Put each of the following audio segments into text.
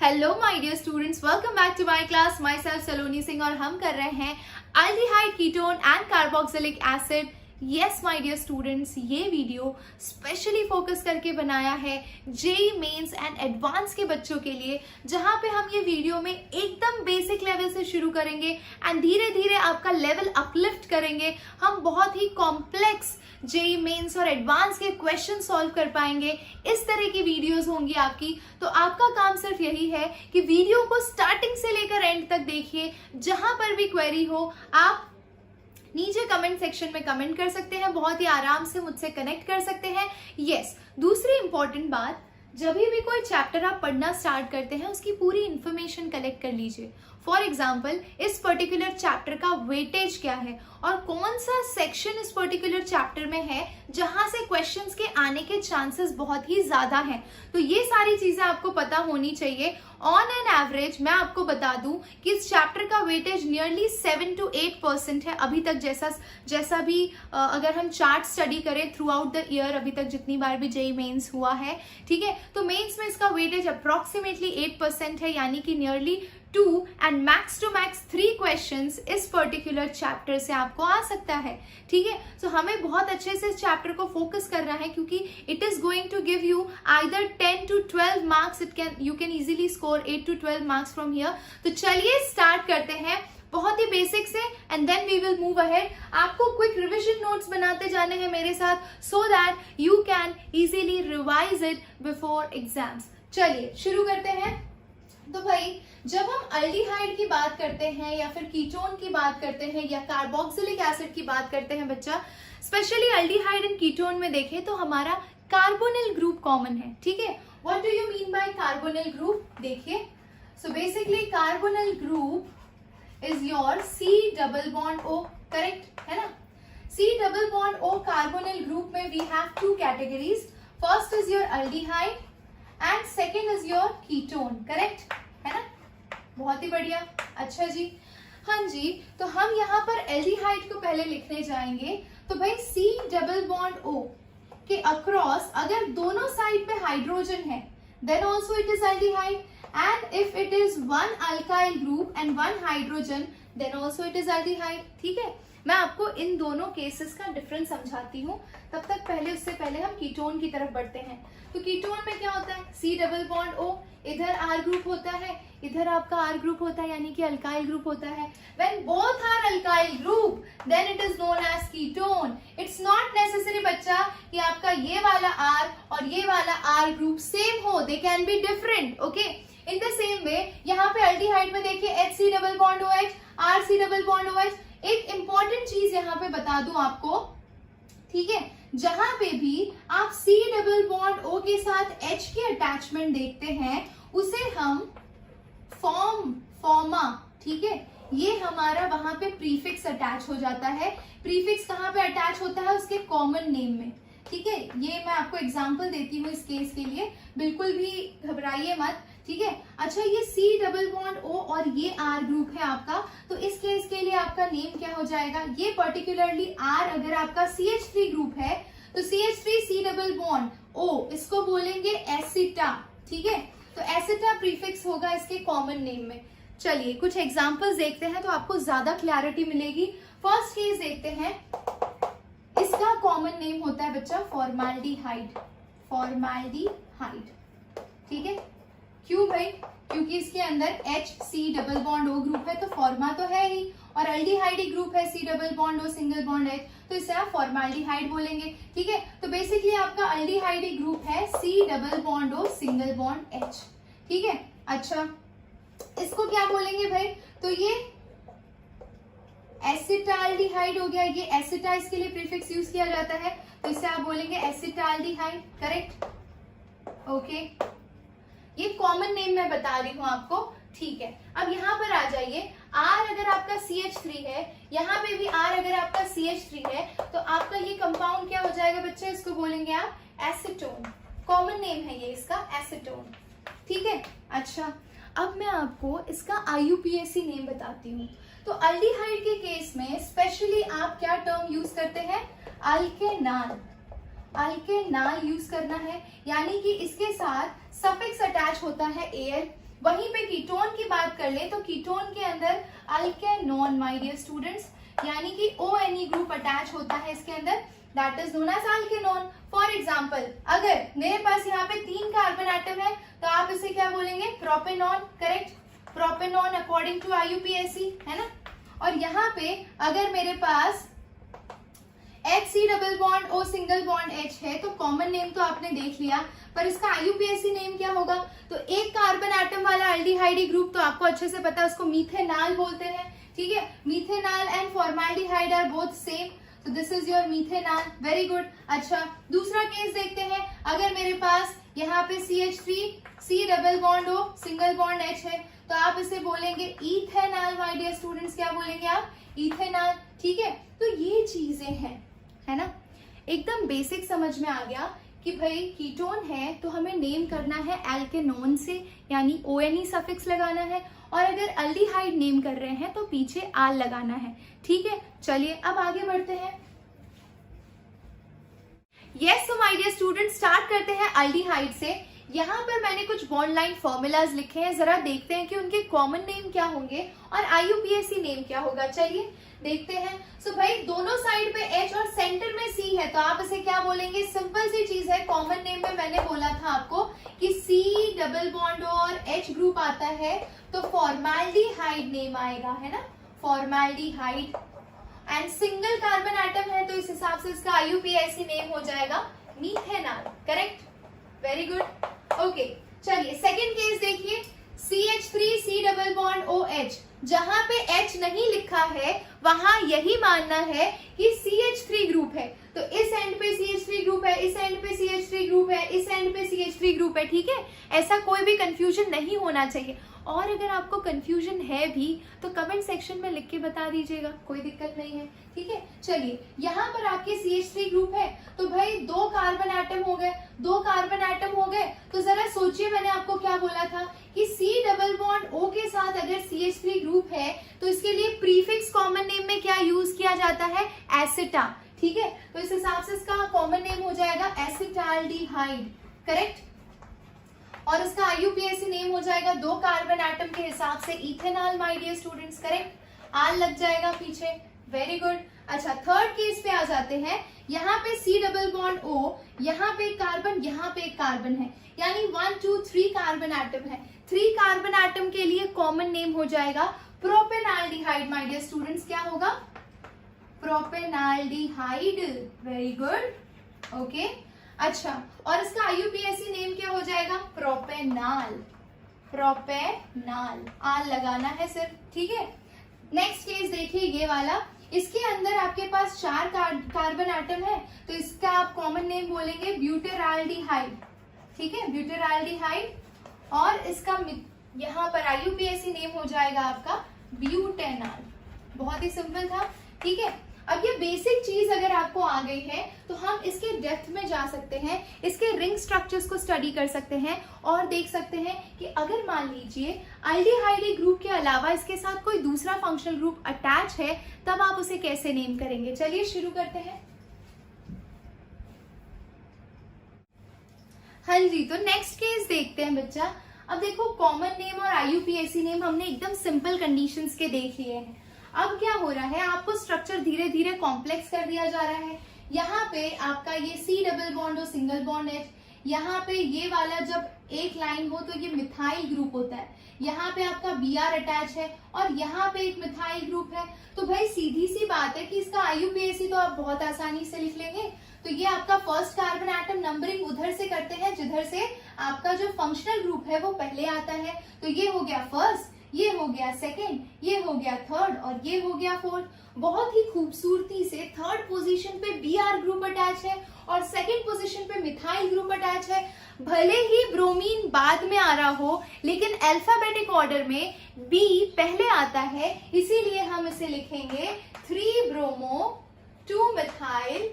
Hello my dear students, welcome back to my class. Myself Saloni Singh और हम कर रहे हैं aldehyde ketone and carboxylic acid. Yes my dear students, ये video specially focus करके बनाया है जेईई मेंस एंड एडवांस के बच्चों के लिए, जहां पे हम ये वीडियो में एकदम बेसिक लेवल से शुरू करेंगे एंड धीरे धीरे आपका लेवल अपलिफ्ट करेंगे। हम बहुत ही कॉम्प्लेक्स जेईई मेंस और एडवांस के क्वेश्चन सॉल्व कर पाएंगे। इस तरह की वीडियोस होंगी आपकी, तो आपका काम सिर्फ यही है कि वीडियो को स्टार्टिंग से लेकर एंड तक देखिए। जहां पर भी क्वेरी हो आप नीचे कमेंट सेक्शन में कमेंट कर सकते हैं, बहुत ही आराम से मुझसे कनेक्ट कर सकते हैं। यस, दूसरी इंपॉर्टेंट बात, जब भी कोई चैप्टर आप पढ़ना स्टार्ट करते हैं उसकी पूरी इंफॉर्मेशन कलेक्ट कर लीजिए। फॉर एग्जाम्पल, इस पर्टिकुलर चैप्टर का वेटेज क्या है और कौन सा सेक्शन इस पर्टिकुलर चैप्टर में है जहां से क्वेश्चंस के आने के चांसेस बहुत ही ज्यादा हैं। तो ये सारी चीजें आपको पता होनी चाहिए। ऑन एन एवरेज मैं आपको बता दूं कि इस चैप्टर का वेटेज नियरली 7 to 8% है अभी तक। जैसा भी अगर हम चार्ट स्टडी करें थ्रू आउट द ईयर, अभी तक जितनी बार भी जेईई मेंस हुआ है, ठीक है, तो मेंस में इसका वेटेज अप्रोक्सीमेटली 8% है, यानी कि nearly 2 and max to max 3 questions इस पर्टिकुलर चैप्टर से आपको आ सकता है। ठीक है, तो हमें बहुत अच्छे से इस चैप्टर को फोकस करना है क्योंकि it is going to give you either 10 to 12 marks. You can easily score 8 to 12 marks from here. तो चलिए स्टार्ट करते हैं बहुत ही बेसिक से and then we will move ahead. आपको क्विक रिविजन नोट्स बनाते जाने हैं मेरे साथ so that you can easily revise it before exams. चलिए शुरू करते हैं। तो भाई, जब हम अल्डिहाइड की बात करते हैं या फिर कीटोन की बात करते हैं या कार्बोक्सिलिक एसिड की बात करते हैं बच्चा, स्पेशली अल्डिहाइड एंड कीटोन में देखें तो हमारा कार्बोनिल ग्रुप कॉमन है। ठीक है, what do you mean by carbonyl group? देखिए, so basically carbonyl group is your C double bond O, correct है ना? C double bond O carbonyl group में we have 2 categories. First is your aldehyde and second is your ketone, correct है ना? बहुत ही बढ़िया। अच्छा जी, हाँ जी, तो हम यहाँ पर एल्डिहाइड को पहले लिखने जाएंगे। तो भाई C डबल बॉन्ड O के अक्रॉस अगर दोनों साइड पे हाइड्रोजन है then also it is aldehyde, and if it is 1 alkyl group and 1 hydrogen then also it is aldehyde. ठीक है, मैं आपको इन दोनों केसेस का डिफरेंस समझाती हूँ। तब तक उससे पहले हम कीटोन की तरफ बढ़ते हैं। तो कीटोन में क्या होता है? C डबल बॉन्ड O, इधर R ग्रुप होता है, इधर आपका R ग्रुप होता है, यानी कि अल्काइल ग्रुप होता है। When both are alkyl group, then it is known as ketone. It's not necessary बच्चा कि आपका ये वाला R और ये वाला R ग्रुप सेम हो, they can be different, okay? In the same way, यहाँ पे अल्डिहाइड में देखिए HC double bond OH, RC double bond OH। एक इंपॉर्टेंट चीज यहाँ पे बता दूं आपको, ठीक है, जहां पे भी आप C डबल बॉन्ड O के साथ H की अटैचमेंट देखते हैं उसे हम फॉर्मा, ठीक है, ये हमारा वहां पे प्रीफिक्स अटैच हो जाता है। प्रीफिक्स कहाँ पे अटैच होता है? उसके कॉमन नेम में। ठीक है, ये मैं आपको एग्जांपल देती हूँ इस केस के लिए, बिल्कुल भी घबराइए मत। ठीक है, अच्छा, ये C डबल बॉन्ड O और ये R ग्रुप है आपका, तो इस केस के लिए आपका नेम क्या हो जाएगा? ये पर्टिकुलरली R अगर आपका CH3 ग्रुप है तो CH3 C double bond O, इसको बोलेंगे एसिटा। ठीक है, तो एसिटा प्रीफिक्स होगा इसके कॉमन नेम में। चलिए कुछ एग्जांपल्स देखते हैं तो आपको ज्यादा क्लैरिटी मिलेगी। फर्स्ट केस देखते हैं, इसका कॉमन नेम होता है बच्चा फॉर्माल्डिहाइड। फॉर्माल्डिहाइड, ठीक है, क्यों भाई? क्योंकि इसके अंदर HC double bond O group है तो फॉर्मा तो है ही, और अल्डिहाइड ही ग्रुप है C double bond O single bond H, तो इसे आप फॉर्माल्डिहाइड बोलेंगे। ठीक है, तो बेसिकली आपका अल्डिहाइड ही ग्रुप है C double bond O single bond H। ठीक है, अच्छा, इसको क्या बोलेंगे भाई? तो ये एसिटाल्डिहाइड हो गया। ये एसिटा इसके लिए प्रीफिक्स यूज किया जाता है, तो इसे आप बोलेंगे एसिटाल्डिहाइड, करेक्ट? ओके, ये कॉमन नेम मैं बता रही हूं आपको। ठीक है, अब यहाँ पर आ जाइए। R अगर आपका CH3 है, यहाँ पे भी R अगर आपका CH3 है, तो आपका ये कंपाउंड क्या हो जाएगा बच्चे? इसको बोलेंगे आप एसीटोन। कॉमन नेम है ये इसका, एसीटोन। ठीक है, अच्छा, अब मैं आपको इसका IUPAC नेम बताती हूँ। तो अल्डिहाइड के केस में स्पेशली आप क्या टर्म यूज करते हैं? अल्केनाल। अल्केनाल यूज करना है, यानी कि इसके साथ सफिक्स अटैच होता है AL। वहीं पे कीटोन की बात कर ले तो कीटोन के अंदर अल्केनोन माय डियर स्टूडेंट्स, यानी कि ONe ग्रुप अटैच होता है इसके अंदर, that is known as alkanone. For example अगर मेरे पास यहाँ पे 3 कार्बन एटम है तो आप इसे क्या बोलेंगे, propanone, correct, propanone according to IUPAC, है ना। और यहाँ पे अगर मेरे पास HC double bond O single bond H है तो कॉमन नेम तो आपने देख लिया, पर इसका IUPAC नेम क्या होगा, तो एक कार्बन एटम वाला अल्डिहाइड ग्रुप तो आपको अच्छे से पता है, उसको मीथेनाल बोलते हैं, ठीक है। Methanal and formaldehyde are both same, तो this is your methanal, very good. अच्छा दूसरा केस देखते हैं, अगर मेरे पास यहाँ पे CH3 C double bond O single bond H है तो आप इसे बोलेंगे इथेनॉल माय डियर स्टूडेंट्स, क्या बोलेंगे आप, इथेनॉल, ठीक है। तो ये चीजें हैं, है ना, एकदम बेसिक समझ में आ गया कि भाई कीटोन है तो हमें नेम करना है एल्केनोन से, यानी ONe सफिक्स लगाना है, और अगर अल्डिहाइड नेम कर रहे हैं तो पीछे आल लगाना है, ठीक है। चलिए अब आगे बढ़ते हैं। Yes so my dear student, start करते हैं अल्डिहाइड से। यहाँ पर मैंने कुछ बॉन्ड लाइन फॉर्मूलाज लिखे हैं, जरा देखते हैं कि उनके कॉमन नेम क्या होंगे और IUPAC नेम क्या होगा। चलिए देखते हैं। सो भाई दोनों साइड पे H और सेंटर में C है तो आप इसे क्या बोलेंगे, सिंपल सी चीज है, कॉमन नेम में मैंने बोला था आपको कि C डबल बॉन्ड और H ग्रुप आता है तो फॉर्माल्डिहाइड नेम आएगा, है ना, formaldehyde. And single carbon atom है तो इस हिसाब से इसका IUPAC नेम हो जाएगा methanol, correct, very good. Okay चलिए सेकंड केस देखिए, CH3 C double bond OH, जहां पे H नहीं लिखा है वहां यही मानना है कि CH3 ग्रुप है, तो इस एंड पे CH3 ग्रुप है, इस एंड पे CH3 ग्रुप है, इस एंड पे CH3 ग्रुप है, ठीक है। ऐसा कोई भी कंफ्यूजन नहीं होना चाहिए, और अगर आपको कंफ्यूजन है भी तो कमेंट सेक्शन में लिख के बता दीजिएगा, कोई दिक्कत नहीं है, ठीक है। चलिए यहाँ पर आपके CH3 ग्रुप है तो भाई 2 कार्बन एटम हो गए, 2 कार्बन एटम हो गए तो जरा सोचिए मैंने आपको क्या बोला था कि C डबल बॉन्ड O के साथ अगर CH3 ग्रुप है तो इसके लिए प्रीफिक्स कॉमन नेम में क्या यूज किया जाता है, एसिटा, ठीक है। तो इस हिसाब से इसका कॉमन नेम हो जाएगा एसिटाल्डिहाइड, करेक्ट, और इसका IUPAC नेम हो जाएगा 2 कार्बन एटम के हिसाब से ethanol my dear students, correct, आल लग जाएगा पीछे, वेरी गुड। अच्छा थर्ड केस पे आ जाते हैं, यहाँ पे C डबल बॉन्ड O, यहाँ पे कार्बन, यहाँ पे एक कार्बन है, यानी 1 2 3 कार्बन एटम है, 3 कार्बन एटम के लिए कॉमन नेम हो जाएगा प्रोपेनाल्डिहाइड माय डियर स्टूडेंट्स, क्या होगा, प्रोपेनाल्डिहाइड, वेरी गुड, ओके। अच्छा और इसका IUPAC नेम क्या हो जाएगा, प्रोपेनाल, प्रोपेनाल, आल लगाना है सिर्फ, ठीक है। नेक्स्ट केस देखिए ये वाला, इसके अंदर आपके पास 4 कार्बन एटम है तो इसका आप कॉमन नेम बोलेंगे ब्यूटेराल्डिहाइड, ठीक है, ब्यूटेराल्डिहाइड, और इसका यहाँ पर IUPAC नेम हो जाएगा आपका ब्यूटेनॉल, बहुत ही सिंपल था, ठीक है। अब ये बेसिक चीज अगर आपको आ गई है तो हम इसके डेप्थ में जा सकते हैं, इसके रिंग स्ट्रक्चर्स को स्टडी कर सकते हैं और देख सकते हैं कि अगर मान लीजिए अल्डिहाइड ग्रुप के अलावा इसके साथ कोई दूसरा फंक्शनल ग्रुप अटैच है तब आप उसे कैसे नेम करेंगे। चलिए शुरू करते हैं। हाँ जी, तो नेक्स्ट केस देखते हैं बच्चा। अब देखो कॉमन नेम और IUPAC नेम हमने एकदम सिंपल कंडीशंस के देख लिए हैं। अब क्या हो रहा है, आपको स्ट्रक्चर धीरे धीरे कॉम्प्लेक्स कर दिया जा रहा है। यहाँ पे आपका ये C डबल बॉन्ड और सिंगल बॉन्ड H, यहाँ पे ये वाला जब एक लाइन हो तो ये मिथाइल ग्रुप होता है, यहाँ पे आपका Br अटैच है और यहाँ पे एक मिथाइल ग्रुप है। तो भाई सीधी सी बात है कि इसका IUPAC तो आप बहुत आसानी से लिख लेंगे। तो ये आपका फर्स्ट कार्बन एटम नंबरिंग उधर से करते हैं जिधर से आपका जो फंक्शनल ग्रुप है वो पहले आता है। तो ये हो गया फर्स्ट, ये हो गया सेकेंड, ये हो गया थर्ड और ये हो गया फोर्थ। बहुत ही खूबसूरती से थर्ड पोजीशन पे Br ग्रुप अटैच है और सेकेंड पोजीशन पे मिथाइल ग्रुप अटैच है। भले ही ब्रोमीन बाद में आ रहा हो लेकिन अल्फाबेटिक ऑर्डर में B पहले आता है, इसीलिए हम इसे लिखेंगे 3 bromo 2 methyl,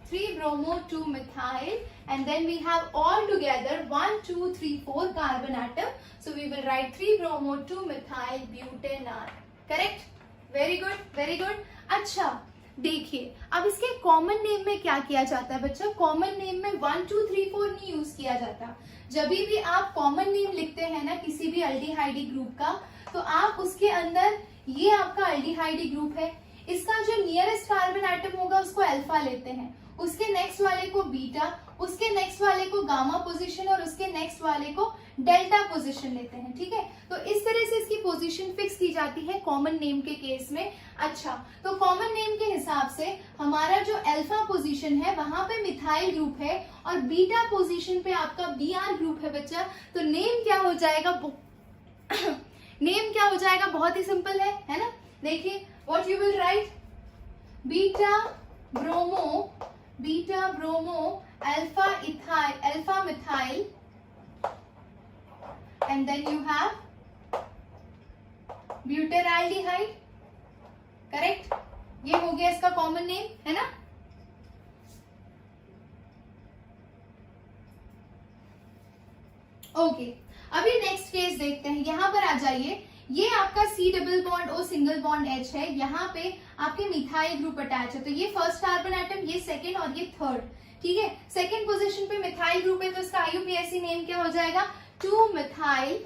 3 bromo 2 methyl, and then we have all together 1 2 3 4 carbon atom, so we will write 3 bromo 2 methyl butanol, correct, very good, very good। अच्छा देखिए अब इसके कॉमन नेम में क्या किया जाता है बच्चा, कॉमन नेम में 1 2 3 4 नहीं यूज किया जाता। जब भी आप कॉमन नेम लिखते हैं ना किसी भी अल्डिहाइडी ग्रुप का, तो आप उसके अंदर ये आपका अल्डिहाइडी ग्रुप है, इसका जो नियरेस्ट कार्बन एटम होगा उसको अल्फा लेते हैं, उसके नेक्स्ट वाले को बीटा, उसके नेक्स्ट वाले को गामा पोजीशन और उसके नेक्स्ट वाले को डेल्टा पोजीशन लेते हैं। ठीक है, तो इस तरह से इसकी पोजीशन फिक्स की जाती है कॉमन नेम के केस में। अच्छा, तो कॉमन नेम के हिसाब से हमारा जो अल्फा पोजीशन है वहां पे मिथाइल ग्रुप है और बीटा पोजीशन पे आपका बीआर ग्रुप है बच्चा। तो नेम क्या हो जाएगा नेम क्या हो जाएगा, बहुत ही सिंपल है ना। देखिए what you will write, beta bromo alpha methyl and then you have butyraldehyde. Correct, ये हो गया इसका कॉमन नेम, है ना। ओके, अभी नेक्स्ट केस देखते हैं। यहां पर आ जाइए, ये आपका C double bond O single bond H है, यहाँ पे आपके मिथाइल ग्रुप अटैच है। तो ये फर्स्ट कार्बन एटम, ये सेकेंड और ये थर्ड। ठीक है, सेकेंड पोजीशन पे मिथाइल ग्रुप है, तो इसका IUPAC नेम क्या हो जाएगा, 2-मिथाइल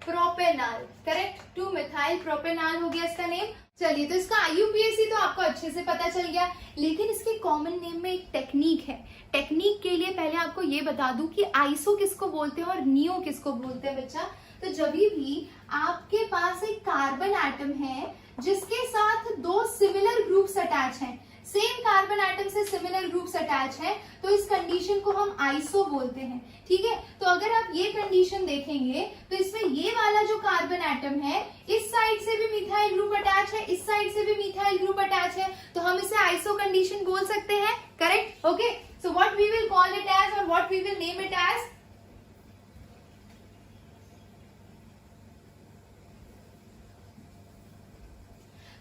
प्रोपेनॉल। करेक्ट, 2-मिथाइल प्रोपेनॉल हो गया इसका नेम। चलिए, तो इसका IUPAC तो आपको अच्छे से पता चल गया, लेकिन इसके कॉमन नेम में एक टेक्निक है। टेक्निक के लिए पहले आपको ये बता दूं कि आइसो किसको बोलते हैं और नियो किसको बोलते हैं बच्चा। तो जब भी आपके पास एक कार्बन एटम है जिसके साथ दो सिमिलर ग्रुप्स अटैच हैं, सेम कार्बन एटम से सिमिलर ग्रुप्स अटैच है, तो इस कंडीशन को हम आइसो बोलते हैं। ठीक है, तो अगर आप ये कंडीशन देखेंगे तो इसमें ये वाला जो कार्बन एटम है, इस साइड से भी मिथाइल ग्रुप अटैच है, इस साइड से भी मिथाइल ग्रुप अटैच है, तो हम इसे आइसो कंडीशन बोल सकते हैं। Correct, okay. So what we will call it as और what we will name it as,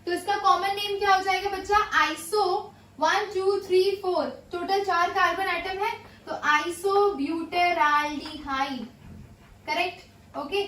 तो इसका कॉमन नेम क्या हो जाएगा बच्चा, आइसो 1 2 3 4, टोटल 4 कार्बन एटम है, तो आइसो ब्यूटेराल्डिहाइड। Correct, okay.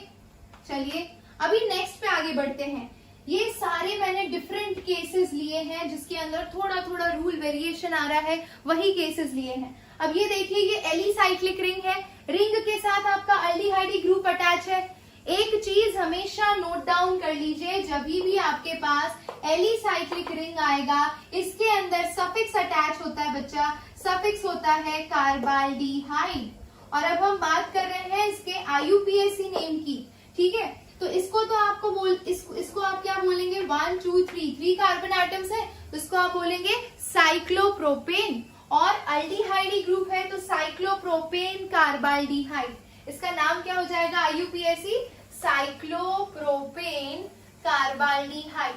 चलिए, अभी नेक्स्ट पे आगे बढ़ते हैं। ये सारे मैंने डिफरेंट केसेस लिए हैं जिसके अंदर थोड़ा थोड़ा रूल वेरिएशन आ रहा है, वही केसेस लिए हैं। अब ये देखिए, ये एलिसाइक्लिक रिंग है, रिंग के साथ आपका अल्डिहाइडी ग्रुप अटैच है। एक चीज हमेशा नोट डाउन कर लीजिए, जब भी आपके पास एलिसाइक्लिक रिंग आएगा, इसके अंदर सफिक्स अटैच होता है बच्चा, सफिक्स होता है कार्बाल्डिहाइड। और अब हम बात कर रहे हैं इसके IUPAC नेम की। ठीक है, तो इसको तो आपको इसको आप क्या बोलेंगे, 1 2 3 कार्बन एटम्स है, तो इसको आप बोलेंगे साइक्लोप्रोपेन। और अल्डिहाइडी ग्रुप है तो साइक्लोप्रोपेन कार्बाल्डिहाइड। इसका नाम क्या हो जाएगा, IUPAC साइक्लोप्रोपेन कार्बाल्डिहाइड।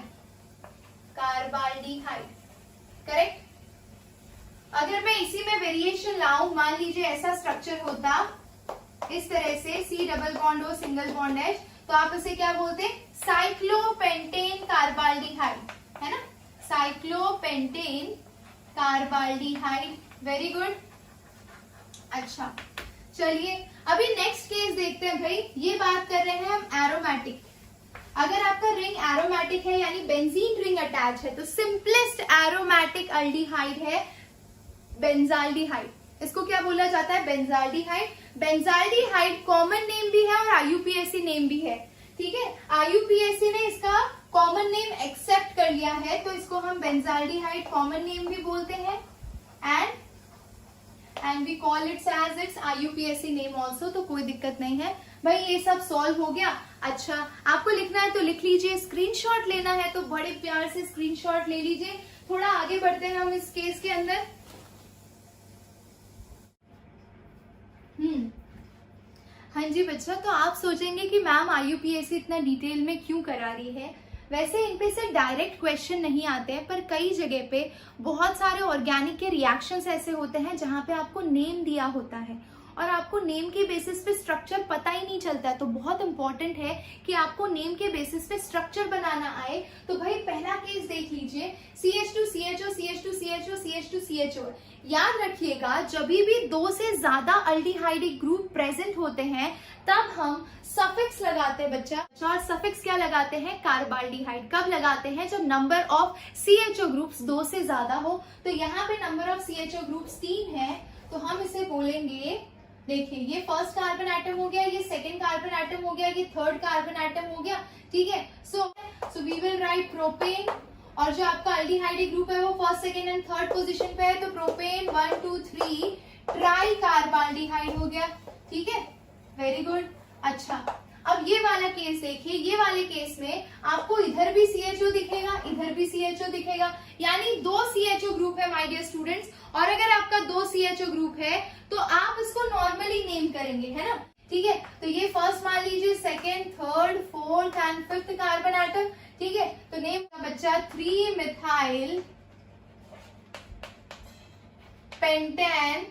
करेक्ट। अगर मैं इसी में वेरिएशन लाऊं, मान लीजिए ऐसा स्ट्रक्चर होता इस तरह से, C double bond O single bond H, तो आप इसे क्या बोलते, साइक्लोपेंटेन कार्बाल्डिहाइड, है ना, साइक्लोपेंटेन कार्बाल्डिहाइड। Very good. अच्छा, चलिए अभी नेक्स्ट केस देखते हैं भाई। ये बात कर रहे हैं हम एरोमेटिक। अगर आपका रिंग एरोमेटिक है यानी बेंजीन रिंग अटैच है, तो सिंपलेस्ट एरोमेटिक अल्डिहाइड है बेंजाल्डिहाइड। इसको क्या बोला जाता है, बेंजाल्डिहाइड। बेंजाल्डिहाइड कॉमन नेम भी है और IUPAC नेम भी है। ठीक है, IUPAC ने इसका कॉमन नेम एक्सेप्ट कर लिया है, तो इसको हम बेंजाल्डिहाइड कॉमन नेम भी बोलते हैं and we call its as its IUPAC name also. तो कोई दिक्कत नहीं है भाई, ये सब सॉल्व हो गया। अच्छा, आपको लिखना है तो लिख लीजिए, स्क्रीनशॉट लेना है तो बड़े प्यार से स्क्रीनशॉट ले लीजिए। थोड़ा आगे बढ़ते हैं हम इस केस के अंदर। हाँ जी बच्चा, तो आप सोचेंगे कि मैम IUPAC इतना डिटेल में क्यों करा रही है। वैसे इन पे से डायरेक्ट क्वेश्चन नहीं आते हैं, पर कई जगह पे बहुत सारे ऑर्गेनिक के रिएक्शंस ऐसे होते हैं जहां पे आपको नेम दिया होता है और आपको नेम के बेसिस पे स्ट्रक्चर पता ही नहीं चलता है। तो बहुत इंपॉर्टेंट है कि आपको नेम के बेसिस पे स्ट्रक्चर बनाना आए। तो भाई पहला केस देख लीजिए, CH2CHO CH2CHO CH2CHO। याद रखिएगा, जब भी दो से ज्यादा अल्डिहाइडिक ग्रुप प्रेजेंट होते हैं तब हम सफिक्स लगाते हैं बच्चा। और सफिक्स क्या लगाते हैं, कार्बाल्डिहाइड। कब लगाते हैं, जब नंबर ऑफ CHO ग्रुप्स 2 से ज्यादा हो। तो यहाँ पे नंबर ऑफ CHO ग्रुप्स 3 है, तो हम इसे बोलेंगे, देखिए ये फर्स्ट कार्बन एटम हो गया, ये सेकंड कार्बन एटम हो गया, ये थर्ड कार्बन एटम हो गया, ठीक है। So we will write propane, और जो आपका अल्डिहाइड ग्रुप है वो first second and third position पे है, तो प्रोपेन 1 2 3 ट्राई कार्बाल्डिहाइड हो गया, ठीक है, वेरी गुड। अच्छा, अब ये वाला केस देखिए, ये वाले केस में आपको इधर भी CHO दिखेगा, इधर भी CHO दिखेगा, यानी 2 CHO ग्रुप है माय डियर स्टूडेंट्स। और अगर आपका 2 CHO ग्रुप है तो आप इसको नॉर्मली नेम करेंगे, है ना, ठीक है। तो ये फर्स्ट मान लीजिए, second, third, fourth and fifth carbon atom, ठीक है। तो नेम का बच्चा 3 methyl pentane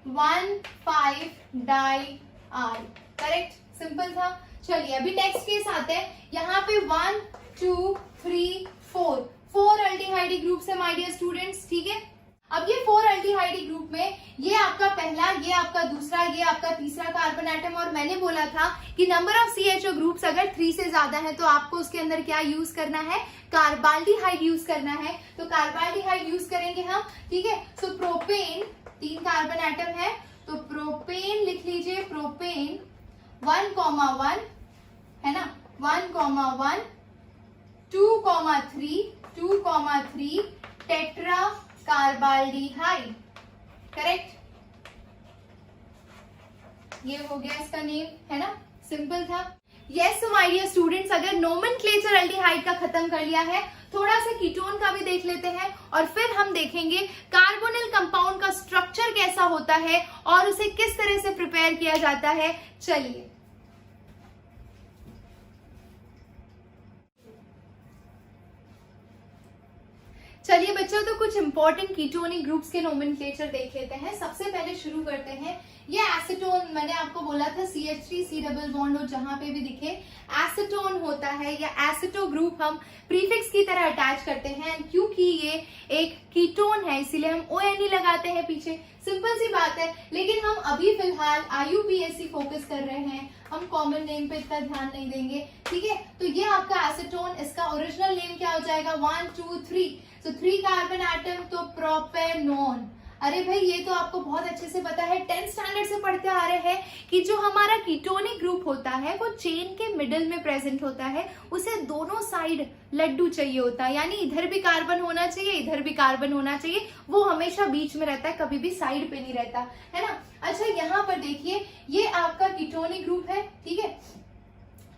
1,5 dial, correct, simple था। चलिए अभी नेक्स्ट केस आते हैं। यहाँ पे 1 2 3 4 अल्डिहाइड ग्रुप है माय डियर स्टूडेंट्स, ठीक है। अब ये 4 अल्डिहाइड ग्रुप में ये आपका पहला, ये आपका दूसरा, ये आपका तीसरा कार्बन एटम, और मैंने बोला था कि नंबर ऑफ CHO ग्रुप्स अगर 3 से ज्यादा है तो आपको उसके अंदर क्या यूज करना है, कार्बाल्डिहाइड यूज करना है। तो कार्बाल्डिहाइड यूज करेंगे हम, ठीक है। सो प्रोपेन 3 कार्बन एटम है, तो प्रोपेन लिख लीजिए, प्रोपेन 1,1 है ना, 1,1 2,3 टेट्रा कार्बाल्डिहाइड, करेक्ट, ये हो गया इसका नेम, है ना, सिंपल था। यस माय डियर स्टूडेंट्स, अगर नोमेनक्लेचर अल्डिहाइड का खत्म कर लिया है, थोड़ा सा कीटोन का भी देख लेते हैं, और फिर हम देखेंगे कार्बोनिल कंपाउंड का स्ट्रक्चर कैसा होता है और उसे किस तरह से प्रिपेयर किया जाता है। चलिए चलिए बच्चों, तो कुछ इंपॉर्टेंट कीटोनिक ग्रुप्स के नोमेनक्लेचर देख लेते हैं। सबसे पहले शुरू करते हैं, ये एसीटोन, मैंने आपको बोला था CH3 C डबल बॉन्ड, और जहां पे भी दिखे एसीटोन होता है या एसिटो ग्रुप हम प्रीफिक्स की तरह अटैच करते हैं, क्योंकि ये एक कीटोन है इसीलिए हम ONE लगाते हैं पीछे, सिंपल सी बात है। लेकिन हम अभी फिलहाल IUPAC फोकस कर रहे हैं, हम कॉमन नेम पे इतना ध्यान नहीं देंगे, ठीक है। तो ये आपका एसीटोन, इसका ओरिजिनल नेम क्या हो जाएगा, 1 2 3, तो 3 कार्बन एटम, तो प्रोपेनोन। अरे भाई ये तो आपको बहुत अच्छे से पता है, 10th स्टैंडर्ड से पढ़ते आ रहे हैं कि जो हमारा कीटोनिक ग्रुप होता है वो चेन के मिडिल में प्रेजेंट होता है, उसे दोनों साइड लड्डू चाहिए होता है, यानी इधर भी कार्बन होना चाहिए, इधर भी कार्बन होना चाहिए, वो हमेशा बीच में रहता है, कभी भी साइड पे नहीं रहता, है ना। अच्छा, यहाँ पर देखिए ये आपका कीटोनिक ग्रुप है, ठीक है,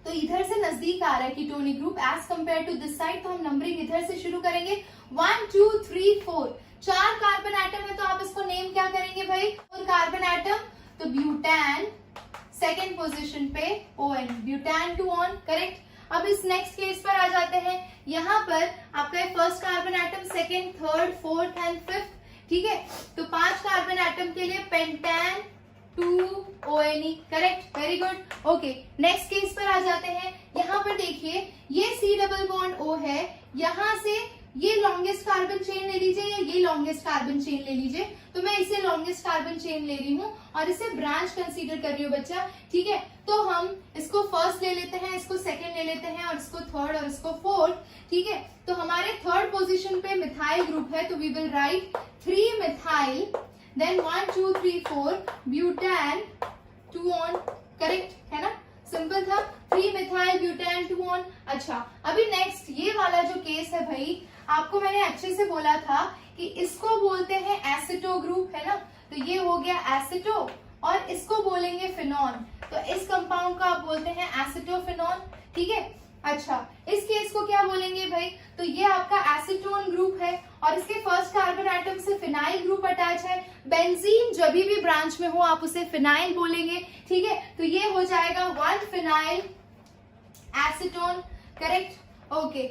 तो इधर से नजदीक आ रहा है ketonic group as compare to this side, तो हम नंबरिंग इधर से शुरू करेंगे, 1 2 3 4, 4 कार्बन एटम है, तो आप इसको नेम क्या करेंगे भाई, 4 कार्बन एटम, तो ब्यूटेन सेकेंड पोजीशन पे ON, ब्यूटेन 2 ऑन, करेक्ट। अब इस नेक्स्ट केस पर आ जाते हैं, यहाँ पर आपका first carbon atom, second, third, fourth and fifth, ठीक है, तो 5 कार्बन एटम के लिए pentane 2 ONE, correct, very good. Okay, next case पर आ जाते हैं, यहाँ पर देखिए ये C डबल बॉन्ड O है, यहाँ से ये लॉन्गेस्ट कार्बन चेन ले लीजिए या ये लॉन्गेस्ट कार्बन चेन ले लीजिए, तो मैं इसे लॉन्गेस्ट कार्बन चेन ले रही हूँ और इसे ब्रांच कंसीडर कर रही हूँ बच्चा, ठीक है। तो हम इसको फर्स्ट ले लेते हैं, इसको सेकंड ले लेते हैं, और इसको थर्ड और इसको फोर्थ, ठीक है। तो हमारे थर्ड पोजीशन पे मिथाइल ग्रुप है, तो we will write 3 methyl, then 1 2 3 4 butane 2 one, correct है ना, सिंपल था, 3 मिथाइल ब्यूटेन 2 ऑन। अच्छा, अभी नेक्स्ट ये वाला जो केस है भाई, आपको मैंने अच्छे से बोला था कि इसको बोलते हैं एसिटो ग्रुप, है ना, तो ये हो गया एसिटो, और इसको बोलेंगे फिनॉन, तो इस कंपाउंड को आप बोलते हैं एसिटोफिनॉन, ठीक है। अच्छा, इस केस को क्या बोलेंगे भाई, तो ये आपका एसीटोन ग्रुप है और इसके फर्स्ट कार्बन एटम से फिनाइल ग्रुप अटैच है। बेंजीन जब भी ब्रांच में हो आप उसे फिनाइल बोलेंगे, ठीक है। तो ये हो जाएगा 1 फिनाइल एसीटोन, करेक्ट, ओके।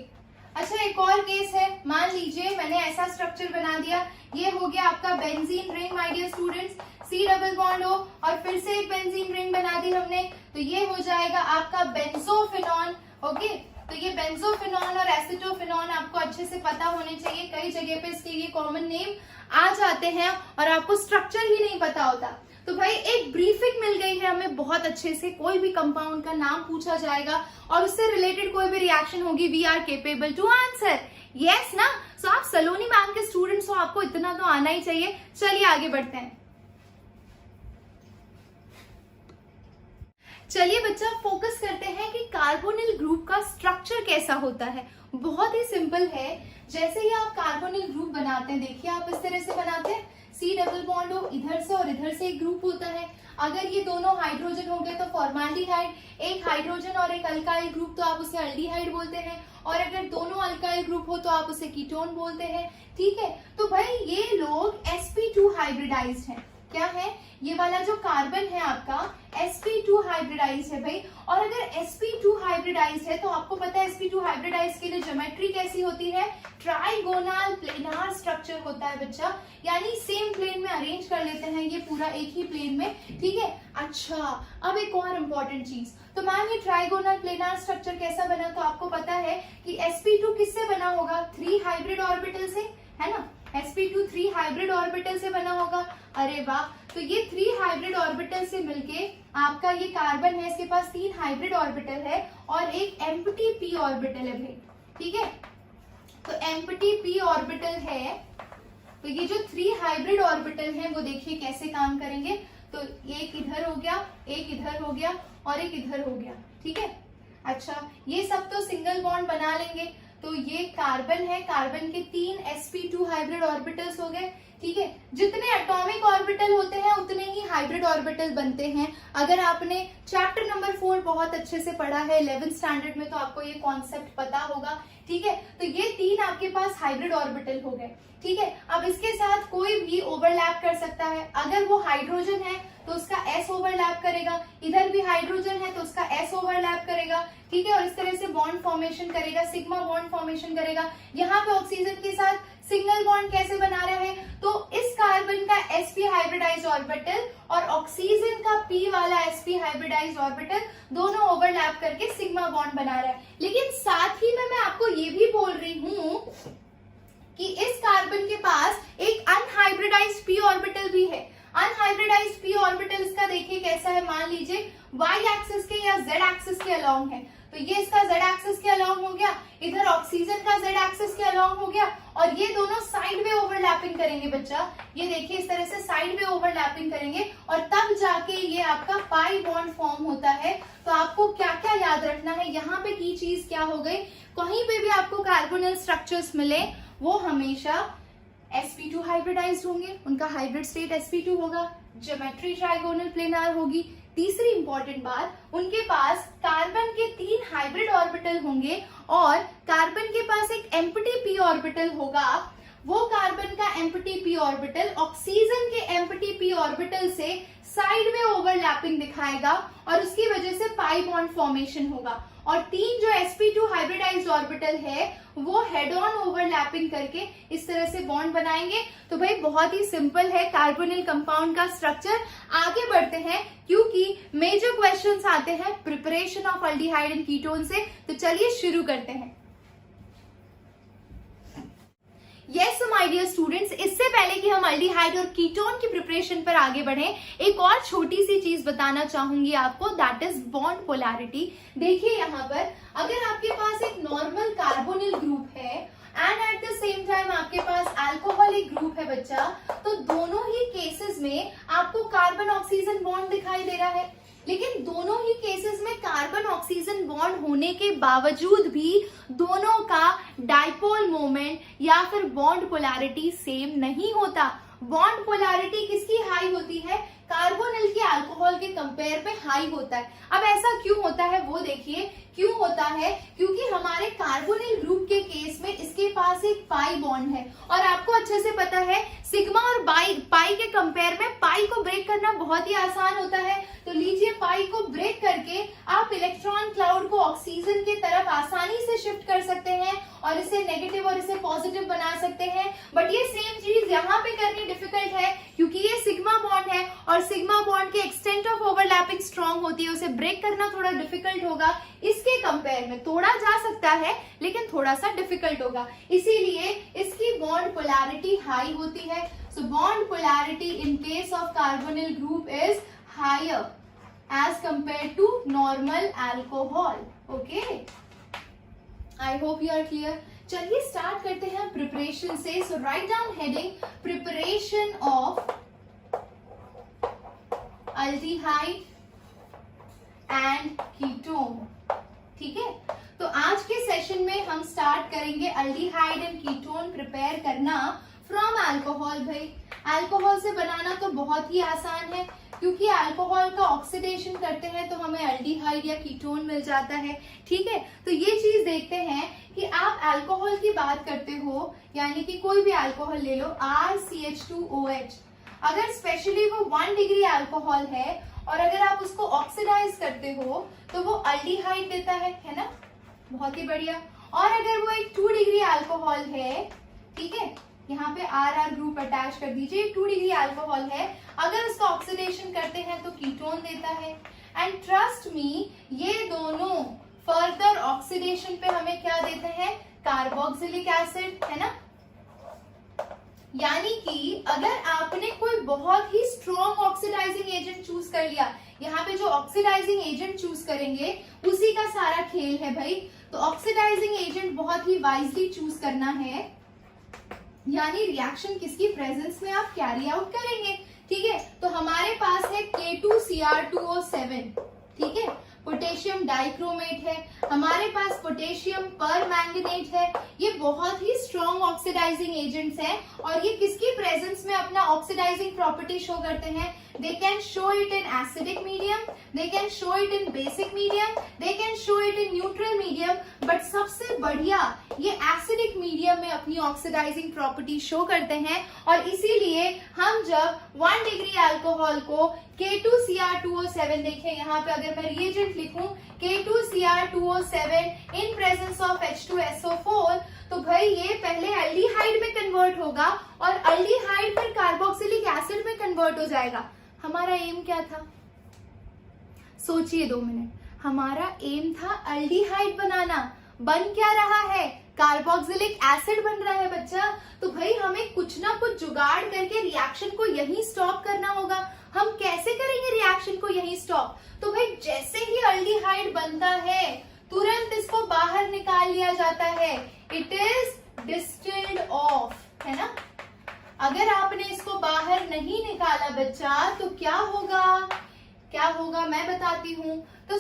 अच्छा, एक और केस है, मान लीजिए मैंने ऐसा स्ट्रक्चर बना दिया, ये हो गया आपका benzene ring my dear students, C double bond हो और फिर से एक बेंजीन रिंग बना दी हमने, तो ये हो जाएगा आपका बेंजोफिनॉन, ओके। तो ये बेंजोफिनॉन और एसिटोफिनॉन आपको अच्छे से पता होने चाहिए, कई जगह पे इसके ये कॉमन नेम आ जाते हैं और आपको स्ट्रक्चर ही नहीं पता होता। तो भाई एक ब्रीफिंग मिल गई है हमें बहुत अच्छे से, कोई भी कंपाउंड का नाम पूछा जाएगा और उससे रिलेटेड कोई भी रिएक्शन होगी, we are capable to answer. Yes ना? सो आप सलोनी मैम के स्टूडेंट्स हो, आपको इतना तो आना ही चाहिए। चलिए आगे बढ़ते हैं। चलिए बच्चा फोकस करते हैं कि कार्बोनिल ग्रुप का स्ट्रक्चर कैसा होता है। बहुत ही सिंपल है। जैसे ही आप कार्बोनिल ग्रुप बनाते हैं, देखिए आप इस तरह से बनाते हैं, C डबल बॉन्ड हो इधर से और इधर से एक ग्रुप होता है। अगर ये दोनों हाइड्रोजन हो गए तो फॉर्माल्डिहाइड, एक हाइड्रोजन और एक अल्काइल ग्रुप तो आप उसे अल्डिहाइड बोलते हैं, और अगर दोनों अल्काइल ग्रुप हो तो आप उसे कीटोन बोलते हैं। ठीक है, तो भाई ये लोग sp2 हाइब्रिडाइज्ड हैं। क्या है? ये वाला जो कार्बन है आपका sp2 हाइब्रिडाइज है भाई। और अगर sp2 हाइब्रिडाइज है तो आपको पता है sp2 हाइब्रिडाइज के लिए ज्योमेट्री कैसी होती है? ट्राइगोनल प्लेनार स्ट्रक्चर होता है बच्चा, यानी सेम प्लेन में अरेंज कर लेते हैं ये पूरा एक ही प्लेन में। ठीक है, अच्छा अब एक और इम्पोर्टेंट चीज, तो मैम ये ट्राइगोनल प्लेनार स्ट्रक्चर कैसा बना? तो आपको पता है कि sp2 किससे बना होगा? 3 हाइब्रिड ऑर्बिटल से, है ना? sp2 3 हाइब्रिड ऑर्बिटल से बना होगा। अरे वाह, तो ये 3 हाइब्रिड ऑर्बिटल से मिलके आपका ये कार्बन है, इसके पास 3 हाइब्रिड ऑर्बिटल है और एक एम्प्टी p ऑर्बिटल है भाई। ठीक है, तो एम्प्टी p ऑर्बिटल है, तो ये जो 3 हाइब्रिड ऑर्बिटल हैं वो देखिए कैसे काम करेंगे। तो एक इधर हो गया, एक इधर हो गया और एक इधर हो गया। ठीक है, अच्छा ये सब तो सिंगल बॉन्ड बना लेंगे। तो ये कार्बन है, कार्बन के 3 sp2 हाइब्रिड ऑर्बिटल्स हो गए। ठीक है, जितने एटॉमिक ऑर्बिटल होते हैं उतने ही हाइब्रिड ऑर्बिटल बनते हैं। अगर आपने चैप्टर नंबर 4 बहुत अच्छे से पढ़ा है 11th स्टैंडर्ड में तो आपको ये कॉन्सेप्ट पता होगा। ठीक है, तो ये 3 आपके पास हाइब्रिड ऑर्बिटल हो गए। ठीक है, अब इसके साथ कोई भी ओवरलैप कर सकता है। अगर वो हाइड्रोजन है तो उसका s ओवरलैप करेगा, इधर भी हाइड्रोजन है तो उसका s ओवरलैप करेगा। ठीक है, और इस तरह से बॉन्ड फॉर्मेशन करेगा, सिग्मा बॉन्ड फॉर्मेशन करेगा। यहाँ पे ऑक्सीजन के साथ सिंगल बॉन्ड कैसे बना रहा है? तो इस कार्बन का sp हाइब्रिडाइज्ड ऑर्बिटल और ऑक्सीजन का p वाला sp हाइब्रिडाइज्ड ऑर्बिटल दोनों ओवरलैप करके सिग्मा बॉन्ड बना रहा है। लेकिन साथ ही में मैं आपको ये भी बोल रही हूं कि इस कार्बन के पास एक अनहाइब्रिडाइज्ड p ऑर्बिटल भी है। अनहाइब्रिडाइज्ड p ऑर्बिटल इसका देखिए कैसा है, मान लीजिए y एक्सिस के या z एक्सिस के अलोंग है, तो ये इसका z एक्सिस के अलोंग हो गया, इधर ऑक्सीजन का z एक्सिस के अलोंग हो गया, और ये दोनों साइड में ओवरलैपिंग करेंगे बच्चा। ये देखिए इस तरह से साइड में ओवरलैपिंग करेंगे और तब जाके ये आपका पाई बॉन्ड फॉर्म होता है। तो आपको क्या क्या याद रखना है, यहाँ पे की चीज क्या हो गई, कहीं पे भी आपको कार्बोनिल स्ट्रक्चर्स मिले वो हमेशा sp2 हाइब्रिडाइज्ड होंगे, उनका हाइब्रिड स्टेट sp2 होगा, ज्योमेट्री ट्राइगोनल प्लेनार होगी। तीसरी इंपॉर्टेंट बात, उनके पास कार्बन के 3 हाइब्रिड ऑर्बिटल होंगे और कार्बन के पास एक एम्प्टी p ऑर्बिटल होगा। वो कार्बन का एम्प्टी p ऑर्बिटल ऑक्सीजन के एम्प्टी p ऑर्बिटल से साइड में ओवरलैपिंग दिखाएगा और उसकी वजह से पाई बॉन्ड फॉर्मेशन होगा। और 3 जो sp2 हाइब्रिडाइज्ड ऑर्बिटल है वो हेड ऑन ओवरलैपिंग करके इस तरह से बॉन्ड बनाएंगे। तो भाई बहुत ही सिंपल है कार्बोनिल कंपाउंड का स्ट्रक्चर। आगे बढ़ते हैं क्योंकि मेजर क्वेश्चंस आते हैं preparation of aldehyde and ketone से। तो चलिए शुरू करते हैं। यस माय डियर स्टूडेंट्स, इससे पहले कि हम अल्डिहाइड और कीटोन की प्रिपरेशन पर आगे बढ़ें, एक और छोटी सी चीज बताना चाहूंगी आपको, दैट इज बॉन्ड पोलैरिटी। देखिए यहाँ पर अगर आपके पास एक नॉर्मल कार्बोनिल ग्रुप है and at the same time आपके पास अल्कोहलिक ग्रुप है बच्चा, तो दोनों ही केसेस में आपको कार्बन ऑक्सीजन बॉन्ड दिखाई दे रहा है। लेकिन दोनों ही केसेस में कार्बन ऑक्सीजन बॉन्ड होने के बावजूद भी दोनों का डाइपोल मोमेंट या फिर बॉन्ड पोलैरिटी सेम नहीं होता। बॉन्ड पोलैरिटी किसकी हाई होती है? कार्बोनिल के अल्कोहल के कंपेयर पे हाई होता है। अब ऐसा क्यों होता है वो देखिए, क्यों होता है? क्योंकि हमारे कार्बोनिल ग्रुप के केस में इसके पास एक पाई बॉन्ड है और आपको अच्छे से पता है सिग्मा और पाई के कंपेयर में पाई को ब्रेक करना बहुत ही आसान होता है। तो लीजिए पाई को ब्रेक करके आप इलेक्ट्रॉन क्लाउड को ऑक्सीजन की तरफ आसानी से शिफ्ट कर सकते हैं और इसे नेगेटिव और इसे पॉजिटिव बना सकते हैं। बट ये सेम चीज यहाँ पे करनी डिफिकल्ट है क्योंकि ये सिग्मा बॉन्ड है और सिग्मा बॉन्ड की एक्सटेंट ऑफ ओवरलैपिंग स्ट्रॉन्ग होती है, उसे ब्रेक करना थोड़ा डिफिकल्ट होगा। इसके कंपेयर में तोड़ा जा सकता है लेकिन थोड़ा सा डिफिकल्ट होगा, इसीलिए इसकी बॉन्ड पोलैरिटी हाई होती है। So bond polarity in case of carbonyl group is higher as compared to normal alcohol. Okay, I hope you are clear. चलिए स्टार्ट करते हैं प्रिपरेशन से। So write down heading preparation of aldehyde and ketone. ठीक है, तो आज के session में हम स्टार्ट करेंगे अल्डिहाइड एंड कीटोन प्रिपेयर करना फ्रॉम अल्कोहल। भाई अल्कोहल से बनाना तो बहुत ही आसान है, क्योंकि अल्कोहल का ऑक्सीडेशन करते हैं तो हमें अल्डिहाइड या कीटोन मिल जाता है। ठीक है, तो ये चीज देखते हैं कि आप अल्कोहल की बात करते हो, यानी कि कोई भी अल्कोहल ले लो, RCH2OH, अगर स्पेशली वो 1 डिग्री अल्कोहल है और अगर आप उसको ऑक्सीडाइज करते हो तो वो अल्डिहाइड देता है ना, बहुत ही बढ़िया। और अगर वो एक 2 डिग्री अल्कोहल है, ठीक है, यहाँ पे RR ग्रुप अटैच कर दीजिए, 2 डिग्री अल्कोहल है, अगर उसका ऑक्सीडेशन करते हैं तो कीटोन देता है। एंड ट्रस्ट मी, ये दोनों फर्दर ऑक्सीडेशन पे हमें क्या देते हैं, कार्बोक्सिलिक एसिड, है ना। यानी कि अगर आपने कोई बहुत ही स्ट्रॉन्ग ऑक्सीडाइजिंग एजेंट चूज कर लिया, यहाँ पे जो ऑक्सीडाइजिंग एजेंट चूज करेंगे उसी का सारा खेल है भाई। तो ऑक्सीडाइजिंग एजेंट बहुत ही वाइजली चूज करना है, यानी रिएक्शन किसकी प्रेजेंस में आप कैरी आउट करेंगे। ठीक है, तो हमारे पास है K2Cr2O7, ठीक है, पोटेशियम डाइक्रोमेट है, हमारे पास पोटेशियम पर मैंगनेट है। ये बहुत ही स्ट्रॉन्ग ऑक्सीडाइजिंग एजेंट्स हैं और ये किसकी प्रेजेंस में अपना ऑक्सीडाइजिंग प्रॉपर्टी शो करते हैं। They can show it in acidic medium, they can show it in basic medium, they can show it in neutral medium, but सबसे बढ़िया ये एसिडिक मीडियम में अपनी ऑक्सीडाइजिंग प्रॉपर्टी शो करते हैं। और इसीलिए हम जब 1 डिग्री अल्कोहल को K2Cr2O7 देखें, यहाँ पे अगर मैं रिएजेंट लिखूं K2Cr2O7 in presence of H2SO4, तो भाई ये पहले अल्डिहाइड में कन्वर्ट होगा और अल्डिहाइड फिर कार्बोक्सिलिक एसिड में कन्वर्ट हो जाएगा। हमारा एम क्या था, सोचिए 2 मिनट। हमारा एम था अल्डिहाइड बनाना, बन क्या रहा है, कार्बोक्सिलिक एसिड बन रहा है बच्चा। तो भाई हमें कुछ ना कुछ जुगाड़ करके रिएक्शन को यहीं स्टॉप करना होगा। हम कैसे करेंगे रिएक्शन को यहीं स्टॉप, तो भाई जैसे ही अल्डिहाइड बनता है तुरंत इसको बाहर निकाल लिया जाता है, इट इज डिस्टिल्ड ऑफ, है ना। अगर आपने इसको बाहर नहीं निकाला बच्चा तो क्या होगा मैं बताती हूँ। तो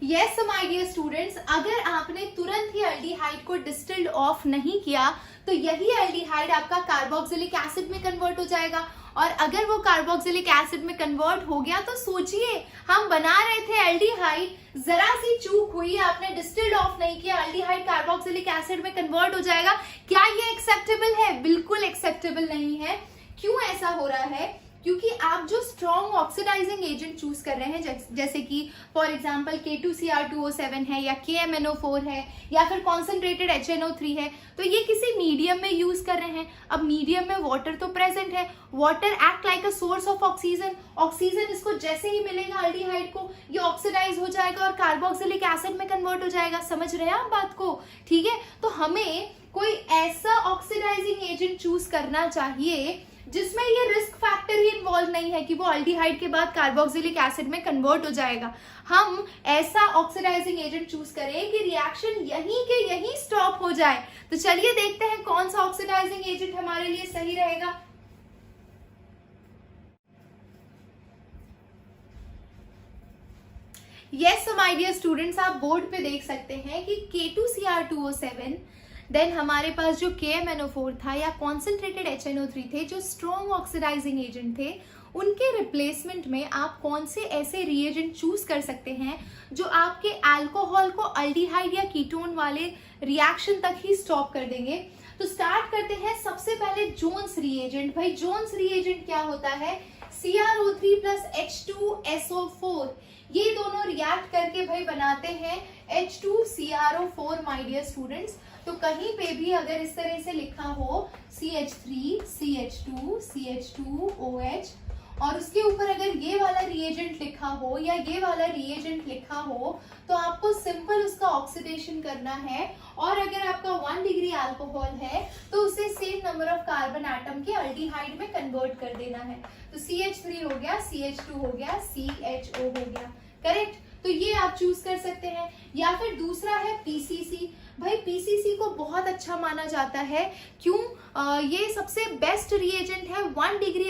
यस माय डियर स्टूडेंट्स, अगर आपने तुरंत ही अल्डिहाइड को डिस्टिल्ड ऑफ नहीं किया तो यही अल्डिहाइड आपका कार्बोक्सिलिक एसिड में कन्वर्ट हो जाएगा। और अगर वो कार्बोक्सिलिक एसिड में कन्वर्ट हो गया तो सोचिए, हम बना रहे थे अल्डिहाइड, जरा सी चूक हुई, आपने डिस्टिल्ड ऑफ नहीं किया, अल्डिहाइड कार्बोक्सिलिक एसिड में कन्वर्ट हो जाएगा। क्या ये एक्सेप्टेबल है? बिल्कुल एक्सेप्टेबल नहीं है। क्यों ऐसा हो रहा है? क्योंकि आप जो स्ट्रॉन्ग ऑक्सीडाइजिंग एजेंट चूज कर रहे हैं, जैसे कि फॉर एग्जांपल K2Cr2O7 है या KMNO4 है या फिर कॉन्सेंट्रेटेड HNO3 है, तो ये किसी मीडियम में यूज कर रहे हैं। अब मीडियम में वाटर तो प्रेजेंट है, water act like a source of oxygen, oxygen इसको जैसे ही मिलेगा अल्डिहाइड को, ये ऑक्सीडाइज हो जाएगा और कार्बोक्सिलिक एसिड में कन्वर्ट हो जाएगा। समझ रहे हैं आप बात को? ठीक है, तो हमें कोई ऐसा ऑक्सीडाइजिंग एजेंट चूज करना चाहिए जिसमें ये रिस्क फैक्टर ही इन्वॉल्व नहीं है कि वो अल्डिहाइड के बाद कार्बोक्सिलिक एसिड में कन्वर्ट हो जाएगा। हम ऐसा ऑक्सीडाइजिंग एजेंट चूज करें कि रिएक्शन यहीं के यहीं स्टॉप हो जाए। तो चलिए देखते हैं कौन सा ऑक्सीडाइजिंग एजेंट हमारे लिए सही रहेगा। यस माय डियर स्टूडेंट्स, आप बोर्ड पे देख सकते हैं कि K2Cr2O7, देन हमारे पास जो KMNO4 था या कॉन्सेंट्रेटेड HNO3 थे, जो स्ट्रॉन्ग ऑक्सीडाइजिंग एजेंट थे, उनके रिप्लेसमेंट में आप कौन से ऐसे रिएजेंट चूज कर सकते हैं जो आपके अल्कोहल को अल्डिहाइड या कीटोन वाले रिएक्शन तक ही स्टॉप कर देंगे। तो स्टार्ट करते हैं सबसे पहले जोन्स रिएजेंट। भाई जोन्स रिएजेंट क्या होता है, CrO3 प्लस H2SO4, ये दोनों रिएक्ट करके भाई बनाते हैं H2CrO4 माय डियर स्टूडेंट्स। तो कहीं पे भी अगर इस तरह से लिखा हो CH3 CH2 CH2OH और उसके ऊपर अगर ये वाला रिएजेंट लिखा हो या ये वाला रिएजेंट लिखा हो, तो आपको सिंपल उसका ऑक्सीडेशन करना है। और अगर आपका 1 डिग्री अल्कोहल है तो उसे same number of carbon atom के अल्डिहाइड में कन्वर्ट कर देना है। तो CH3 हो गया, CH2 हो गया, CHO हो गया, करेक्ट। तो ये आप चूज कर सकते हैं। या फिर दूसरा है PCC। भाई पीसीसी को बहुत अच्छा माना जाता है। क्यों? ये सबसे बेस्ट रिएजेंट है 1 डिग्री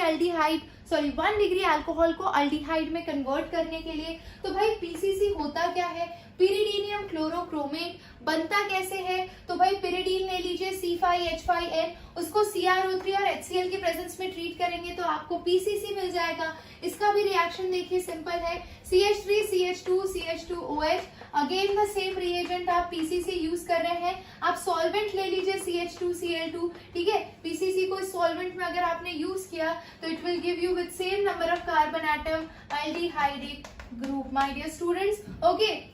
अल्कोहल को अल्डिहाइड में कन्वर्ट करने के लिए। तो भाई पीसीसी होता क्या है? पिरिडीनियम क्लोरोक्रोमेट। बनता कैसे है? तो भाई पिरिडीन ले लीजिए C5H5N, उसको CrO3 और HCl के प्रेजेंस में ट्रीट करेंगे तो आपको पीसीसी मिल जाएगा। इसका भी रिएक्शन देखिए, सिंपल है, CH3CH2CH2OH। Again the same reagent आप पीसीसी यूज कर रहे हैं। आप सॉल्वेंट ले लीजिए CH2Cl2, ठीक है। पीसीसी को इस सॉल्वेंट में अगर आपने यूज किया तो it will give you with same number of carbon atom aldehydic group, my dear students. Okay,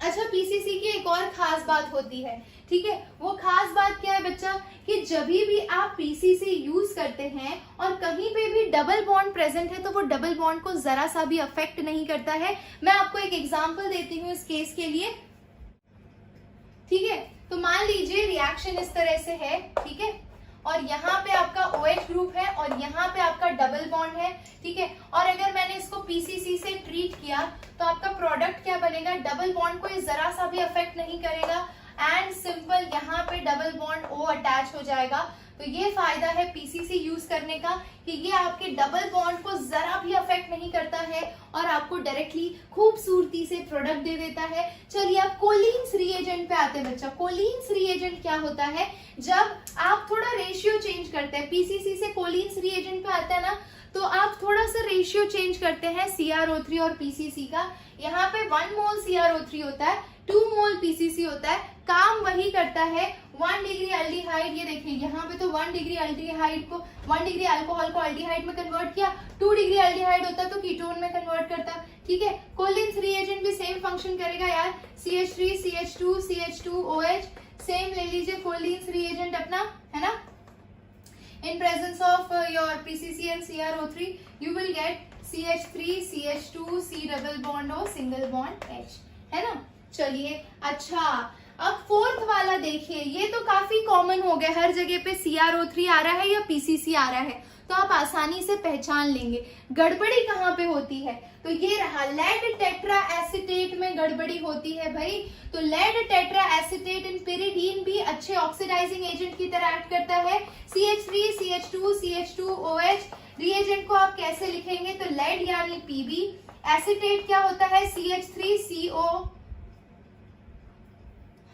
अच्छा पीसीसी की एक और खास बात होती है, ठीक है। वो खास बात क्या है बच्चा, कि जब भी आप पीसीसी यूज करते हैं और कहीं पे भी डबल बॉन्ड प्रेजेंट है तो वो डबल बॉन्ड को जरा सा भी अफेक्ट नहीं करता है। मैं आपको एक एग्जांपल देती हूँ इस केस के लिए, ठीक है। तो मान लीजिए रिएक्शन इस तरह से है, ठीक है, और यहाँ पे आपका OH ग्रुप है और यहाँ पे आपका डबल बॉन्ड है, ठीक है। और अगर मैंने इसको पीसीसी से ट्रीट किया तो आपका प्रोडक्ट क्या बनेगा? डबल बॉन्ड को ये जरा सा भी अफेक्ट नहीं करेगा एंड सिंपल यहाँ पे डबल बॉन्ड O अटैच हो जाएगा। तो ये फायदा है पीसीसी यूज करने का कि ये आपके डबल बॉन्ड को जरा भी अफेक्ट नहीं करता है और आपको डायरेक्टली खूबसूरती से प्रोडक्ट दे देता है। चलिए अब कोलिन्स रिएजेंट पे आते हैं बच्चा। कोलिन्स रिएजेंट क्या होता है? जब आप थोड़ा रेशियो चेंज करते हैं, पीसीसी से कोलिन्स रिएजेंट पे आता है ना, तो आप थोड़ा सा रेशियो चेंज करते हैं CrO3 और पीसीसी का। यहाँ पे 1 मोल CrO3 होता है, 2 मोल पीसीसी होता है। काम वही करता है 1 डिग्री अल्डिहाइड, ये देखिए यहाँ पे तो 1 डिग्री अल्डिहाइड को 1 डिग्री अल्कोहल को अल्डिहाइड में कन्वर्ट किया, 2 डिग्री अल्डिहाइड होता तो कीटोन में कन्वर्ट करता, ठीक है। कोलिन्स रिएजेंट भी सेम फंक्शन करेगा यार, CH3CH2CH2OH, सेम ले लीजिए कोलिन्स रिएजेंट अपना, है ना। In presence of your PCC and CrO3, you will get CH3CH2 C double bond O single bond H, है ना। चलिए अच्छा, अब फोर्थ वाला देखिए, ये तो काफी कॉमन हो गया, हर जगह पे CrO3 आ रहा है या पीसीसी आ रहा है तो आप आसानी से पहचान लेंगे। गड़बड़ी कहाँ पे होती है? तो ये रहा, लेड टेट्रा एसिटेट में गड़बड़ी होती है भाई। तो लेड टेट्रा एसिटेट इन पिरिडीन भी अच्छे ऑक्सीडाइजिंग एजेंट की तरह एक्ट करता है। CH3CH2CH2OH रिएजेंट को आप कैसे लिखेंगे? तो लेड यानी Pb, एसिटेट क्या होता है? CH3CO,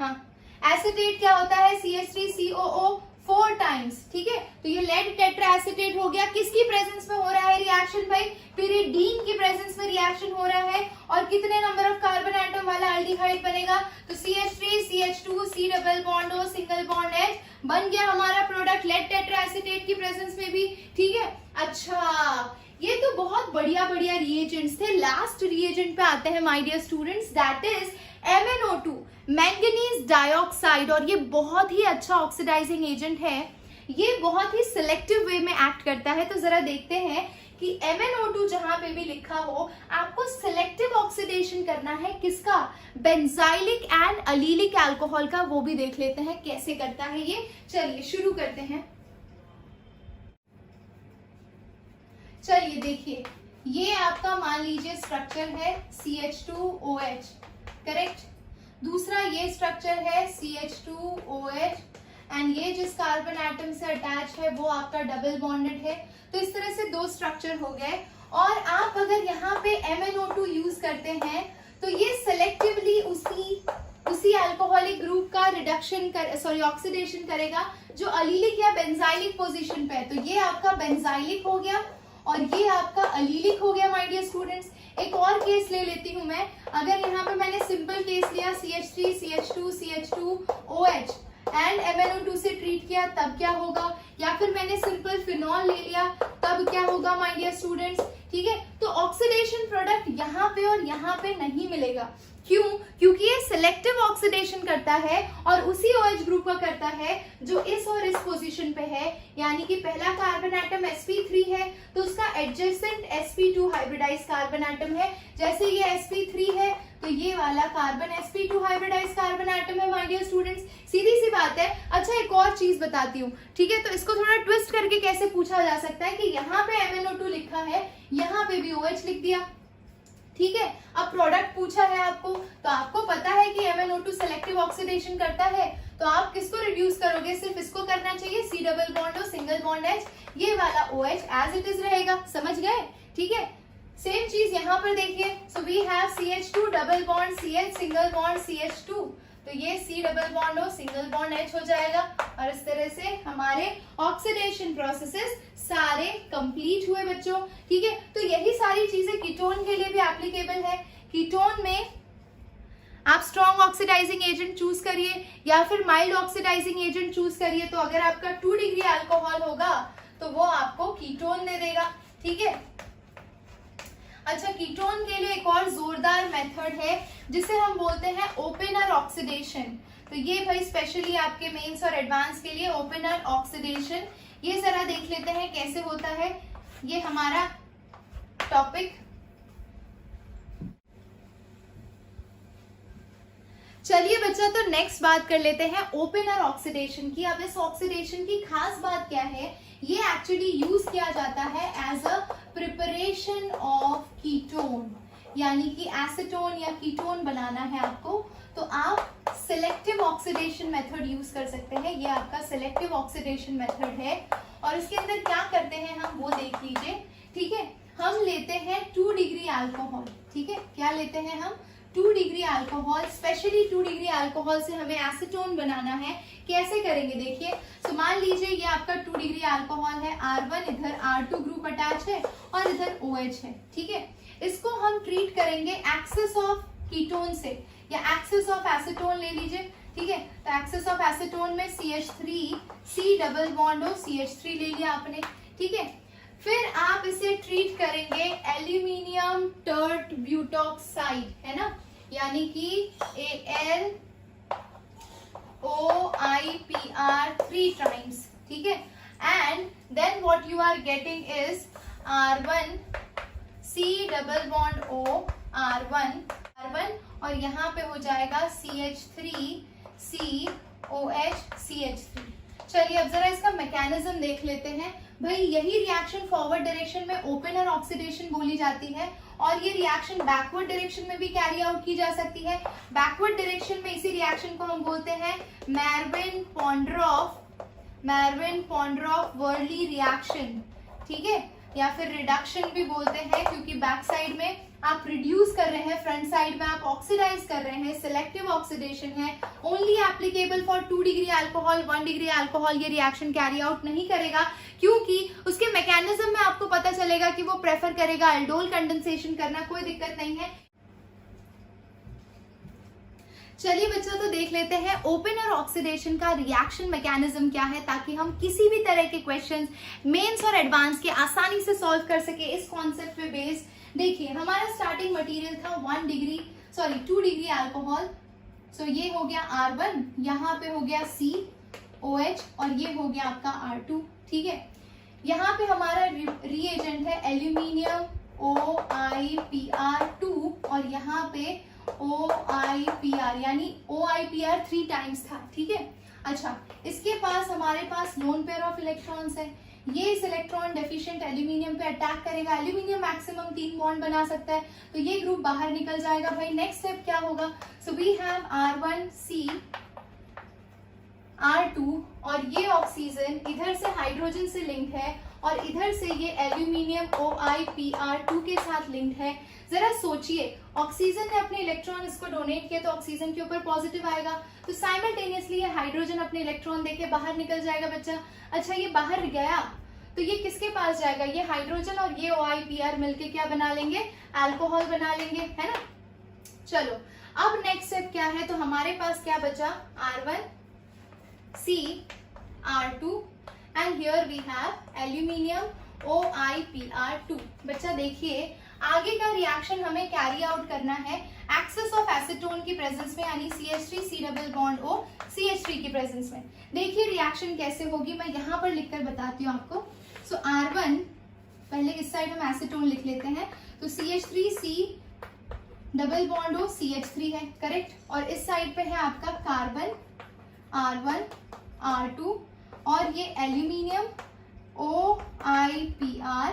हाँ, एसिटेट क्या होता है? CH3COO 4 टाइम्स, ठीक है। तो ये लेड टेट्रा एसिटेट हो गया। किसकी प्रेजेंस में हो रहा है रिएक्शन भाई? पिरिडीन की प्रेजेंस में रिएक्शन हो रहा है। और कितने नंबर ऑफ कार्बन एटम वाला अल्डिहाइड बनेगा? तो CH3CH2 C double bond O single bond H बन गया हमारा प्रोडक्ट लेड टेट्रा एसिटेट की प्रेजेंस में भी, ठीक है। अच्छा, ये तो बहुत बढ़िया बढ़िया रिएजेंट्स थे। लास्ट रिएजेंट पे आते हैं my dear students, that is MnO2, manganese dioxide. और ये बहुत ही अच्छा ऑक्सीडाइजिंग एजेंट है, ये बहुत ही सिलेक्टिव वे में एक्ट करता है। तो जरा देखते हैं कि MnO2 जहां पे भी लिखा हो आपको सिलेक्टिव ऑक्सीडेशन करना है किसका? बेंजाइलिक एंड अलीलिक अल्कोहल का। वो भी देख लेते हैं कैसे करता है ये। चलिए शुरू करते हैं। चलिए देखिए, ये आपका मान लीजिए स्ट्रक्चर है CH2OH, करेक्ट। दूसरा ये स्ट्रक्चर है CH2OH एंड ये जिस कार्बन एटम से अटैच है वो आपका डबल बॉन्डेड है। तो इस तरह से 2 स्ट्रक्चर हो गए। और आप अगर यहाँ पे MnO2 यूज करते हैं तो ये सेलेक्टिवली उसी अल्कोहलिक ग्रुप का रिडक्शन ऑक्सीडेशन करेगा जो अलीलिक या बेंजाइलिक पोजीशन पे है। तो ये आपका बेंजाइलिक हो गया और ये आपका अलीलिक हो गया माय डियर स्टूडेंट्स। एक और केस ले लेती हूं मैं। अगर यहाँ पे मैंने सिंपल केस लिया CH3CH2CH2OH एंड MnO2 से ट्रीट किया तब क्या होगा? या फिर मैंने सिंपल फिनॉल ले लिया तब क्या होगा माय डियर स्टूडेंट्स? ठीक है, तो ऑक्सीडेशन प्रोडक्ट यहाँ पे और यहाँ पे नहीं मिलेगा। क्यों? क्योंकि ये सिलेक्टिव ऑक्सीडेशन करता है और उसी OH ग्रुप का करता है जो इस और इस पोजीशन पे है। यानी कि पहला कार्बन एटम sp3 है तो उसका adjacent sp2 hybridize carbon atom है। जैसे ये sp3 है तो ये वाला carbon sp2 hybridize carbon atom है माय डियर स्टूडेंट्स। सीधी सी बात है। अच्छा, एक और चीज बताती हूँ, ठीक है। तो इसको थोड़ा ट्विस्ट करके कैसे पूछा जा सकता है कि यहाँ पे MnO2 लिखा है, यहाँ पे भी OH लिख दिया, ठीक है। अब प्रोडक्ट पूछा है आपको, तो आपको पता है कि MnO2 सेलेक्टिव ऑक्सीडेशन करता है, तो आप किसको रिड्यूस करोगे, सिर्फ इसको करना चाहिए, C double bond O single bond H, ये वाला OH एज इट इज रहेगा, समझ गए, ठीक है। सेम चीज यहाँ पर देखिए, so we have CH2 double bond CH single bond CH2, तो ये C double bond O single bond H हो जाएगा, और इस तरह से हमारे ऑक्सीडेशन प्रोसेसेस सारे कंप्लीट हुए बच्चों, ठीक है। तो यही सारी चीजें कीटोन के लिए भी एप्लीकेबल है। कीटोन में आप स्ट्रॉन्ग ऑक्सीडाइजिंग एजेंट चूज करिए या फिर माइल्ड ऑक्सीडाइजिंग एजेंट चूज करिए, तो अगर आपका 2 डिग्री अल्कोहल होगा तो वो आपको कीटोन दे देगा, ठीक है। अच्छा, कीटोन के लिए एक और जोरदार मेथड है जिसे हम बोलते हैं ओपनर ऑक्सीडेशन, तो ये भाई स्पेशली आपके मेंस और एडवांस के लिए ओपनर ऑक्सीडेशन, ये जरा देख लेते हैं कैसे होता है, ये हमारा टॉपिक। चलिए बच्चा, तो नेक्स्ट बात कर लेते हैं ओपनर ऑक्सीडेशन की। अब इस ऑक्सीडेशन की खास बात क्या है, ये एक्चुअली यूज किया जाता है as a preparation of ketone, यानी कि एसीटोन या कीटोन बनाना है आपको, तो आप सिलेक्टिव ऑक्सीडेशन मेथड यूज कर सकते हैं। ये आपका सिलेक्टिव ऑक्सीडेशन मेथड है, और इसके अंदर क्या करते हैं हम वो देख लीजिए, ठीक है। हम लेते हैं 2 डिग्री अल्कोहल, ठीक है, क्या लेते हैं हम 2 degree alcohol, specially 2 degree alcohol से हमें एसीटोन बनाना है। कैसे करेंगे देखिए, तो मान लीजिए ये आपका 2 डिग्री अल्कोहल है, R1, इधर R2 ग्रुप अटैच है और इधर OH है, ठीक है। इसको हम ट्रीट करेंगे एक्सेस ऑफ कीटोन से या एक्सेस ऑफ एसीटोन ले लीजिए, ठीक है। तो एक्सेस ऑफ एसीटोन में CH3 C double bond O CH3 ले लिया आपने, ठीक है। फिर आप इसे ट्रीट करेंगे एल्यूमिनियम टर्ट ब्यूटॉक्साइड, है ना, यानी कि AlOIPr 3 टाइम्स, ठीक है। And then what you are getting is R1 C double bond O R1 और यहाँ पे हो जाएगा CH3 COH CH3। चलिए अब जरा इसका मैकेनिज्म देख लेते हैं। भाई यही रिएक्शन फॉरवर्ड डायरेक्शन में ओपनर ऑक्सीडेशन बोली जाती है, और ये रिएक्शन बैकवर्ड डायरेक्शन में भी कैरी आउट की जा सकती है। बैकवर्ड डायरेक्शन में इसी रिएक्शन को हम बोलते हैं मैरविन पॉन्ड्रॉफ वर्ली रिएक्शन, ठीक है, या फिर रिडक्शन भी बोलते हैं, क्योंकि बैक साइड में आप रिड्यूस कर रहे हैं, फ्रंट साइड में आप ऑक्सीडाइज कर रहे हैं, सिलेक्टिव ऑक्सीडेशन है, only applicable for 2 degree alcohol. 1 degree alcohol ये रिएक्शन कैरी आउट नहीं करेगा, क्योंकि उसके मैकेनिज्म में आपको पता चलेगा कि वो प्रेफर करेगा अल्डोल कंडेंसेशन करना, कोई दिक्कत नहीं है। चलिए बच्चों, तो देख लेते हैं ओपनर ऑक्सीडेशन का रिएक्शन मैकेनिज्म क्या है, ताकि हम किसी भी तरह के क्वेश्चंस मेंस और एडवांस के आसानी से सॉल्व कर सके इस कॉन्सेप्ट पे बेस्ड। देखिए हमारा स्टार्टिंग मटेरियल था 2 डिग्री अल्कोहल, सो ये हो गया R1, यहाँ पे हो गया COH और ये हो गया आपका R2, ठीक है। यहाँ पे हमारा रिएजेंट है एल्यूमिनियम OIPr2 और यहाँ पे OIPr, यानी OIPr 3 टाइम्स था, ठीक है। अच्छा, इसके पास हमारे पास लोन पेयर ऑफ इलेक्ट्रॉन्स है, ये इस इलेक्ट्रॉन डेफिशिएंट एल्यूमिनियम पे अटैक करेगा, एल्यूमिनियम मैक्सिमम 3 बॉन्ड बना सकता है, तो ये ग्रुप बाहर निकल जाएगा। भाई नेक्स्ट स्टेप क्या होगा, सो we have R1 C R2 और ये ऑक्सीजन इधर से हाइड्रोजन से लिंक्ड है और इधर से ये एल्यूमिनियम OIPr2 के साथ लिंक्ड है। जरा सोचिए, ऑक्सीजन ने अपने इलेक्ट्रॉन इसको डोनेट किया तो ऑक्सीजन के ऊपर पॉजिटिव आएगा, तो साइमल्टेनियसली ये हाइड्रोजन अपने इलेक्ट्रॉन देके बाहर निकल जाएगा बच्चा। अच्छा, ये बाहर गया तो ये किसके पास जाएगा, ये हाइड्रोजन और ये OIPr मिलके क्या बना लेंगे, अल्कोहल बना लेंगे, है ना। चलो अब नेक्स्ट स्टेप क्या है, तो हमारे पास क्या बचा, R1 C R2 and here we have aluminium OIPr2। बच्चा देखिए आगे का रिएक्शन हमें कैरी आउट करना है एक्सेस ऑफ एसीटोन की प्रेजेंस में, यानी CH3 C double bond O CH3 की प्रेजेंस में। देखिए रिएक्शन कैसे होगी, मैं यहाँ पर लिखकर बताती हूँ आपको। सो R1, पहले इस साइड हम एसीटोन लिख लेते हैं, तो CH3 C double bond O CH3 है, करेक्ट, और इस साइड पे है आपका कार्बन R1 R2 और ये एल्यूमिनियम OIPr,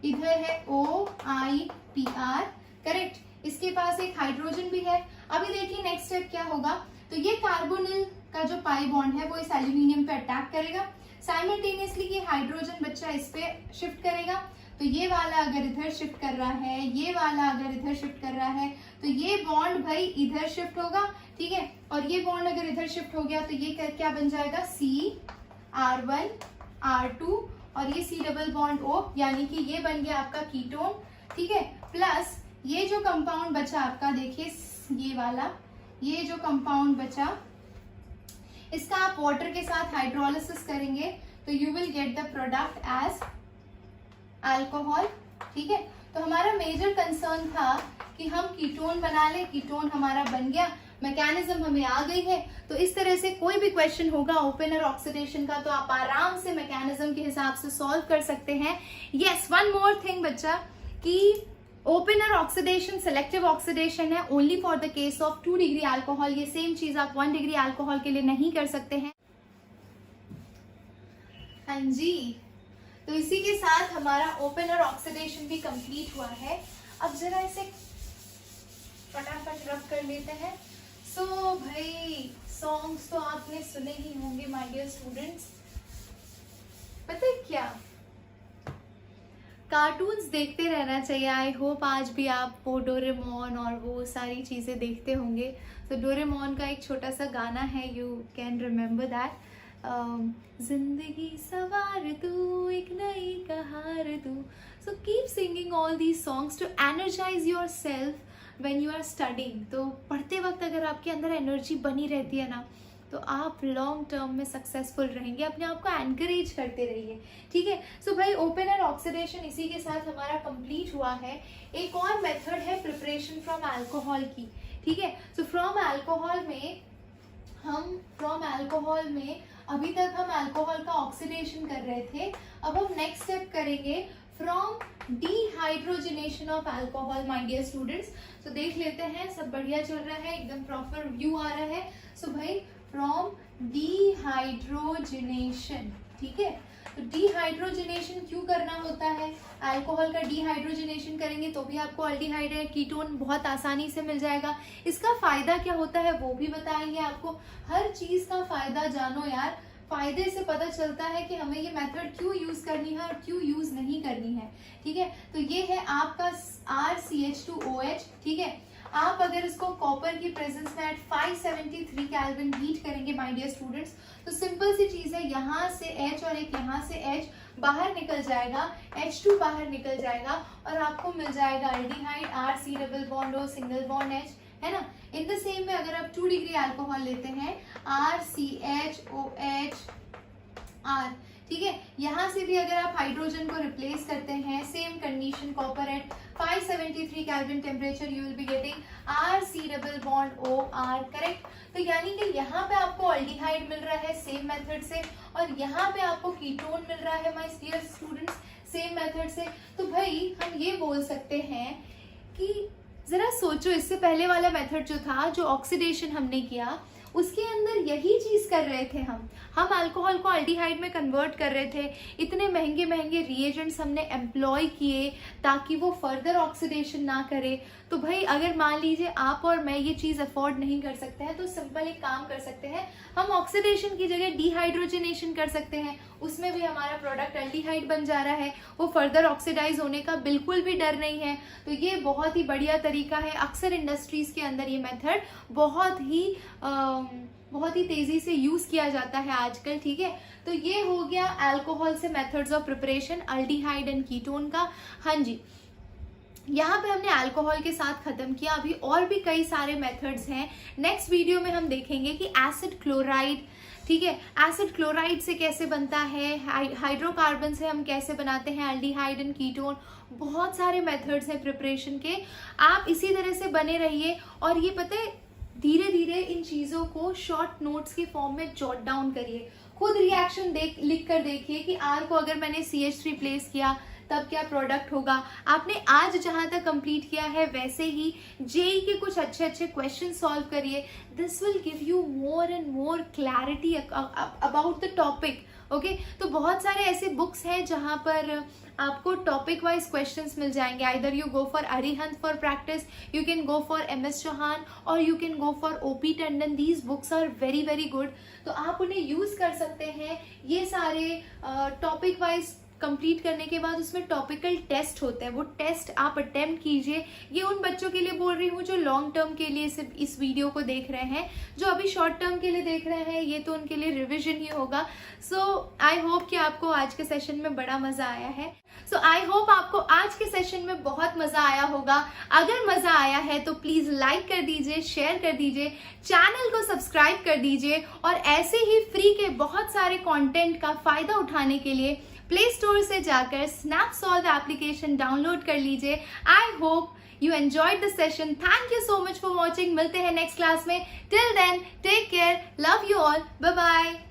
इधर है OIPr, करेक्ट। इसके पास एक हाइड्रोजन भी है। अभी देखिए नेक्स्ट स्टेप क्या होगा, तो ये कार्बोनिल का जो पाई बॉन्ड है वो इस एल्यूमिनियम पे अटैक करेगा, साइमल्टेनियसली ये हाइड्रोजन बच्चा इस पे शिफ्ट करेगा। तो ये वाला अगर इधर शिफ्ट कर रहा है, ये वाला अगर इधर शिफ्ट कर रहा है, तो ये बॉन्ड भाई इधर शिफ्ट होगा, ठीक है। और ये बॉन्ड अगर इधर शिफ्ट हो गया तो ये क्या बन जाएगा, CR1R2 और ये C डबल बॉन्ड O, यानी कि ये बन गया आपका कीटोन, ठीक है। प्लस ये जो कंपाउंड बचा आपका, देखिए ये वाला, ये जो कंपाउंड बचा इसका आप वाटर के साथ हाइड्रोलिसिस करेंगे तो you will get the product as alcohol, ठीक है। तो हमारा मेजर कंसर्न था कि हम कीटोन बना ले, कीटोन हमारा बन गया, मैकेनिज्म हमें आ गई है। तो इस तरह से कोई भी क्वेश्चन होगा ओपनर ऑक्सीडेशन का तो आप आराम से मैकेनिज्म के हिसाब से सॉल्व कर सकते हैं। यस, वन मोर थिंग बच्चा, कि ओपनर ऑक्सीडेशन सेलेक्टिव ऑक्सीडेशन है only for the case of 2 degree alcohol. ये सेम चीज आप 1 डिग्री अल्कोहल के लिए नहीं कर सकते हैं। हाँ जी, तो इसी के साथ हमारा ओपनर ऑक्सीडेशन भी कंप्लीट हुआ है। अब जरा इसे फटाफट रब कर लेते हैं। सो भाई सॉन्ग्स तो आपने सुने ही होंगे माय डियर स्टूडेंट्स। पता है क्या, कार्टून्स देखते रहना चाहिए। आई होप आज भी आप वो डोरेमोन और वो सारी चीज़ें देखते होंगे। तो डोरेमोन का एक छोटा सा गाना है, यू कैन रिमेम्बर दैट, जिंदगी सवार तू एक नई कहार तू। So keep singing all these songs to energize yourself when you are studying. तो पढ़ते वक्त अगर आपके अंदर एनर्जी बनी रहती है ना, तो आप लॉन्ग टर्म में सक्सेसफुल रहेंगे। अपने आप को एनकरेज करते रहिए, ठीक है। सो भाई ओपनर ऑक्सीडेशन इसी के साथ हमारा कंप्लीट हुआ है। एक और मेथड है प्रिपरेशन फ्रॉम अल्कोहल की, ठीक है। सो फ्रॉम अल्कोहल में अभी तक हम अल्कोहल का ऑक्सीडेशन कर रहे थे। अब हम नेक्स्ट स्टेप करेंगे from dehydrogenation of alcohol my dear students. तो देख लेते हैं, सब बढ़िया चल रहा है, एकदम प्रॉपर व्यू आ रहा है। सो भाई फ्रॉम डिहाइड्रोजनेशन, ठीक है। तो डिहाइड्रोजनेशन क्यों करना होता है, अल्कोहल का डिहाइड्रोजनेशन करेंगे तो भी आपको अल्डिहाइड कीटोन बहुत आसानी से मिल जाएगा। इसका फायदा क्या होता है वो भी बताएंगे आपको। हर चीज का फायदा जानो यार, फायदे से पता चलता है कि हमें ये मेथड क्यों यूज करनी है और क्यों यूज नहीं करनी है, ठीक है। तो ये है आपका RCH2OH, ठीक है। आप अगर इसको कॉपर की प्रेजेंस में एट 573 केल्विन हीट करेंगे माय डियर स्टूडेंट्स, तो सिंपल सी चीज है, यहाँ से H और एक यहाँ से H बाहर निकल जाएगा, H2 बाहर निकल जाएगा और आपको मिल जाएगा aldehyde RC double bond O single bond H, है ना। इन द सेम में अगर आप 2 डिग्री अल्कोहल लेते हैं RCHOHR, ठीक है। यहाँ से भी अगर आप हाइड्रोजन को रिप्लेस करते हैं, same condition, copper at 573 kelvin temperature, you will be getting RC double bond OR, correct. तो यानी कि यहाँ पे आपको अल्डिहाइड मिल रहा है सेम मेथड से और यहाँ पे आपको कीटोन मिल रहा है my dear students same method से। तो भाई हम ये बोल सकते हैं कि जरा सोचो, इससे पहले वाला मेथड जो था, जो ऑक्सीडेशन हमने किया, उसके अंदर यही चीज कर रहे थे हम अल्कोहल को अल्डिहाइड में कन्वर्ट कर रहे थे। इतने महंगे महंगे रिएजेंट्स हमने एम्प्लॉय किए ताकि वो फर्दर ऑक्सीडेशन ना करे। तो भाई अगर मान लीजिए आप और मैं ये चीज अफोर्ड नहीं कर सकते हैं, तो सिंपल एक काम कर सकते हैं, हम ऑक्सीडेशन की जगह डिहाइड्रोजनेशन कर सकते हैं। उसमें भी हमारा प्रोडक्ट अल्डिहाइड बन जा रहा है, वो फर्दर ऑक्सीडाइज होने का बिल्कुल भी डर नहीं है। तो ये बहुत ही बढ़िया तरीका है। अक्सर इंडस्ट्रीज के अंदर ये मेथड बहुत ही तेजी से यूज किया जाता है आजकल, ठीक है। तो ये हो गया अल्कोहल से methods of preparation aldehyde and ketone का। हाँ जी, यहाँ पे हमने अल्कोहल के साथ खत्म किया। अभी और भी कई सारे मेथड्स हैं। नेक्स्ट वीडियो में हम देखेंगे कि एसिड क्लोराइड, ठीक है, एसिड क्लोराइड से कैसे बनता है, हाइड्रोकार्बन से हम कैसे बनाते हैं अल्डिहाइड एंड कीटोन। बहुत सारे मेथड्स हैं प्रिपरेशन के। आप इसी तरह से बने रहिए और ये पता है धीरे धीरे इन चीजों को शॉर्ट नोट्स के फॉर्म में जॉट डाउन करिए। खुद रिएक्शन लिख कर देखिए कि R को अगर मैंने CH3 प्लेस किया तब क्या प्रोडक्ट होगा। आपने आज जहां तक कंप्लीट किया है वैसे ही जेई के कुछ अच्छे अच्छे क्वेश्चन सॉल्व करिए। This will give you more and more clarity about the topic, okay. तो बहुत सारे ऐसे बुक्स हैं जहां पर आपको टॉपिक वाइज क्वेश्चंस मिल जाएंगे. Either you go for Arihant for practice, you can go for MS Chauhan और you can go for OP Tandon. These books are very very good. तो आप उन्हें यूज कर सकते हैं. ये सारे टॉपिक वाइज कंप्लीट करने के बाद उसमें टॉपिकल टेस्ट होते हैं, वो टेस्ट आप अटेम्प्ट कीजिए. ये उन बच्चों के लिए बोल रही हूँ जो लॉन्ग टर्म के लिए सिर्फ इस वीडियो को देख रहे हैं. जो अभी शॉर्ट टर्म के लिए देख रहे हैं ये तो उनके लिए रिविजन ही होगा. सो आई होप कि आपको आज के सेशन में बड़ा मजा आया है. सो आई होप आपको आज के सेशन में बहुत मजा आया होगा. अगर मजा आया है तो प्लीज लाइक कर दीजिए, शेयर कर दीजिए, चैनल को सब्सक्राइब कर दीजिए और ऐसे ही फ्री के बहुत सारे कंटेंट का फायदा उठाने के लिए प्ले स्टोर से जाकर स्नैपसॉल्व एप्लीकेशन डाउनलोड कर लीजिए. I hope you enjoyed the session. Thank you so much for watching. मिलते हैं नेक्स्ट क्लास में. Till then, take care. Love you all. Bye bye.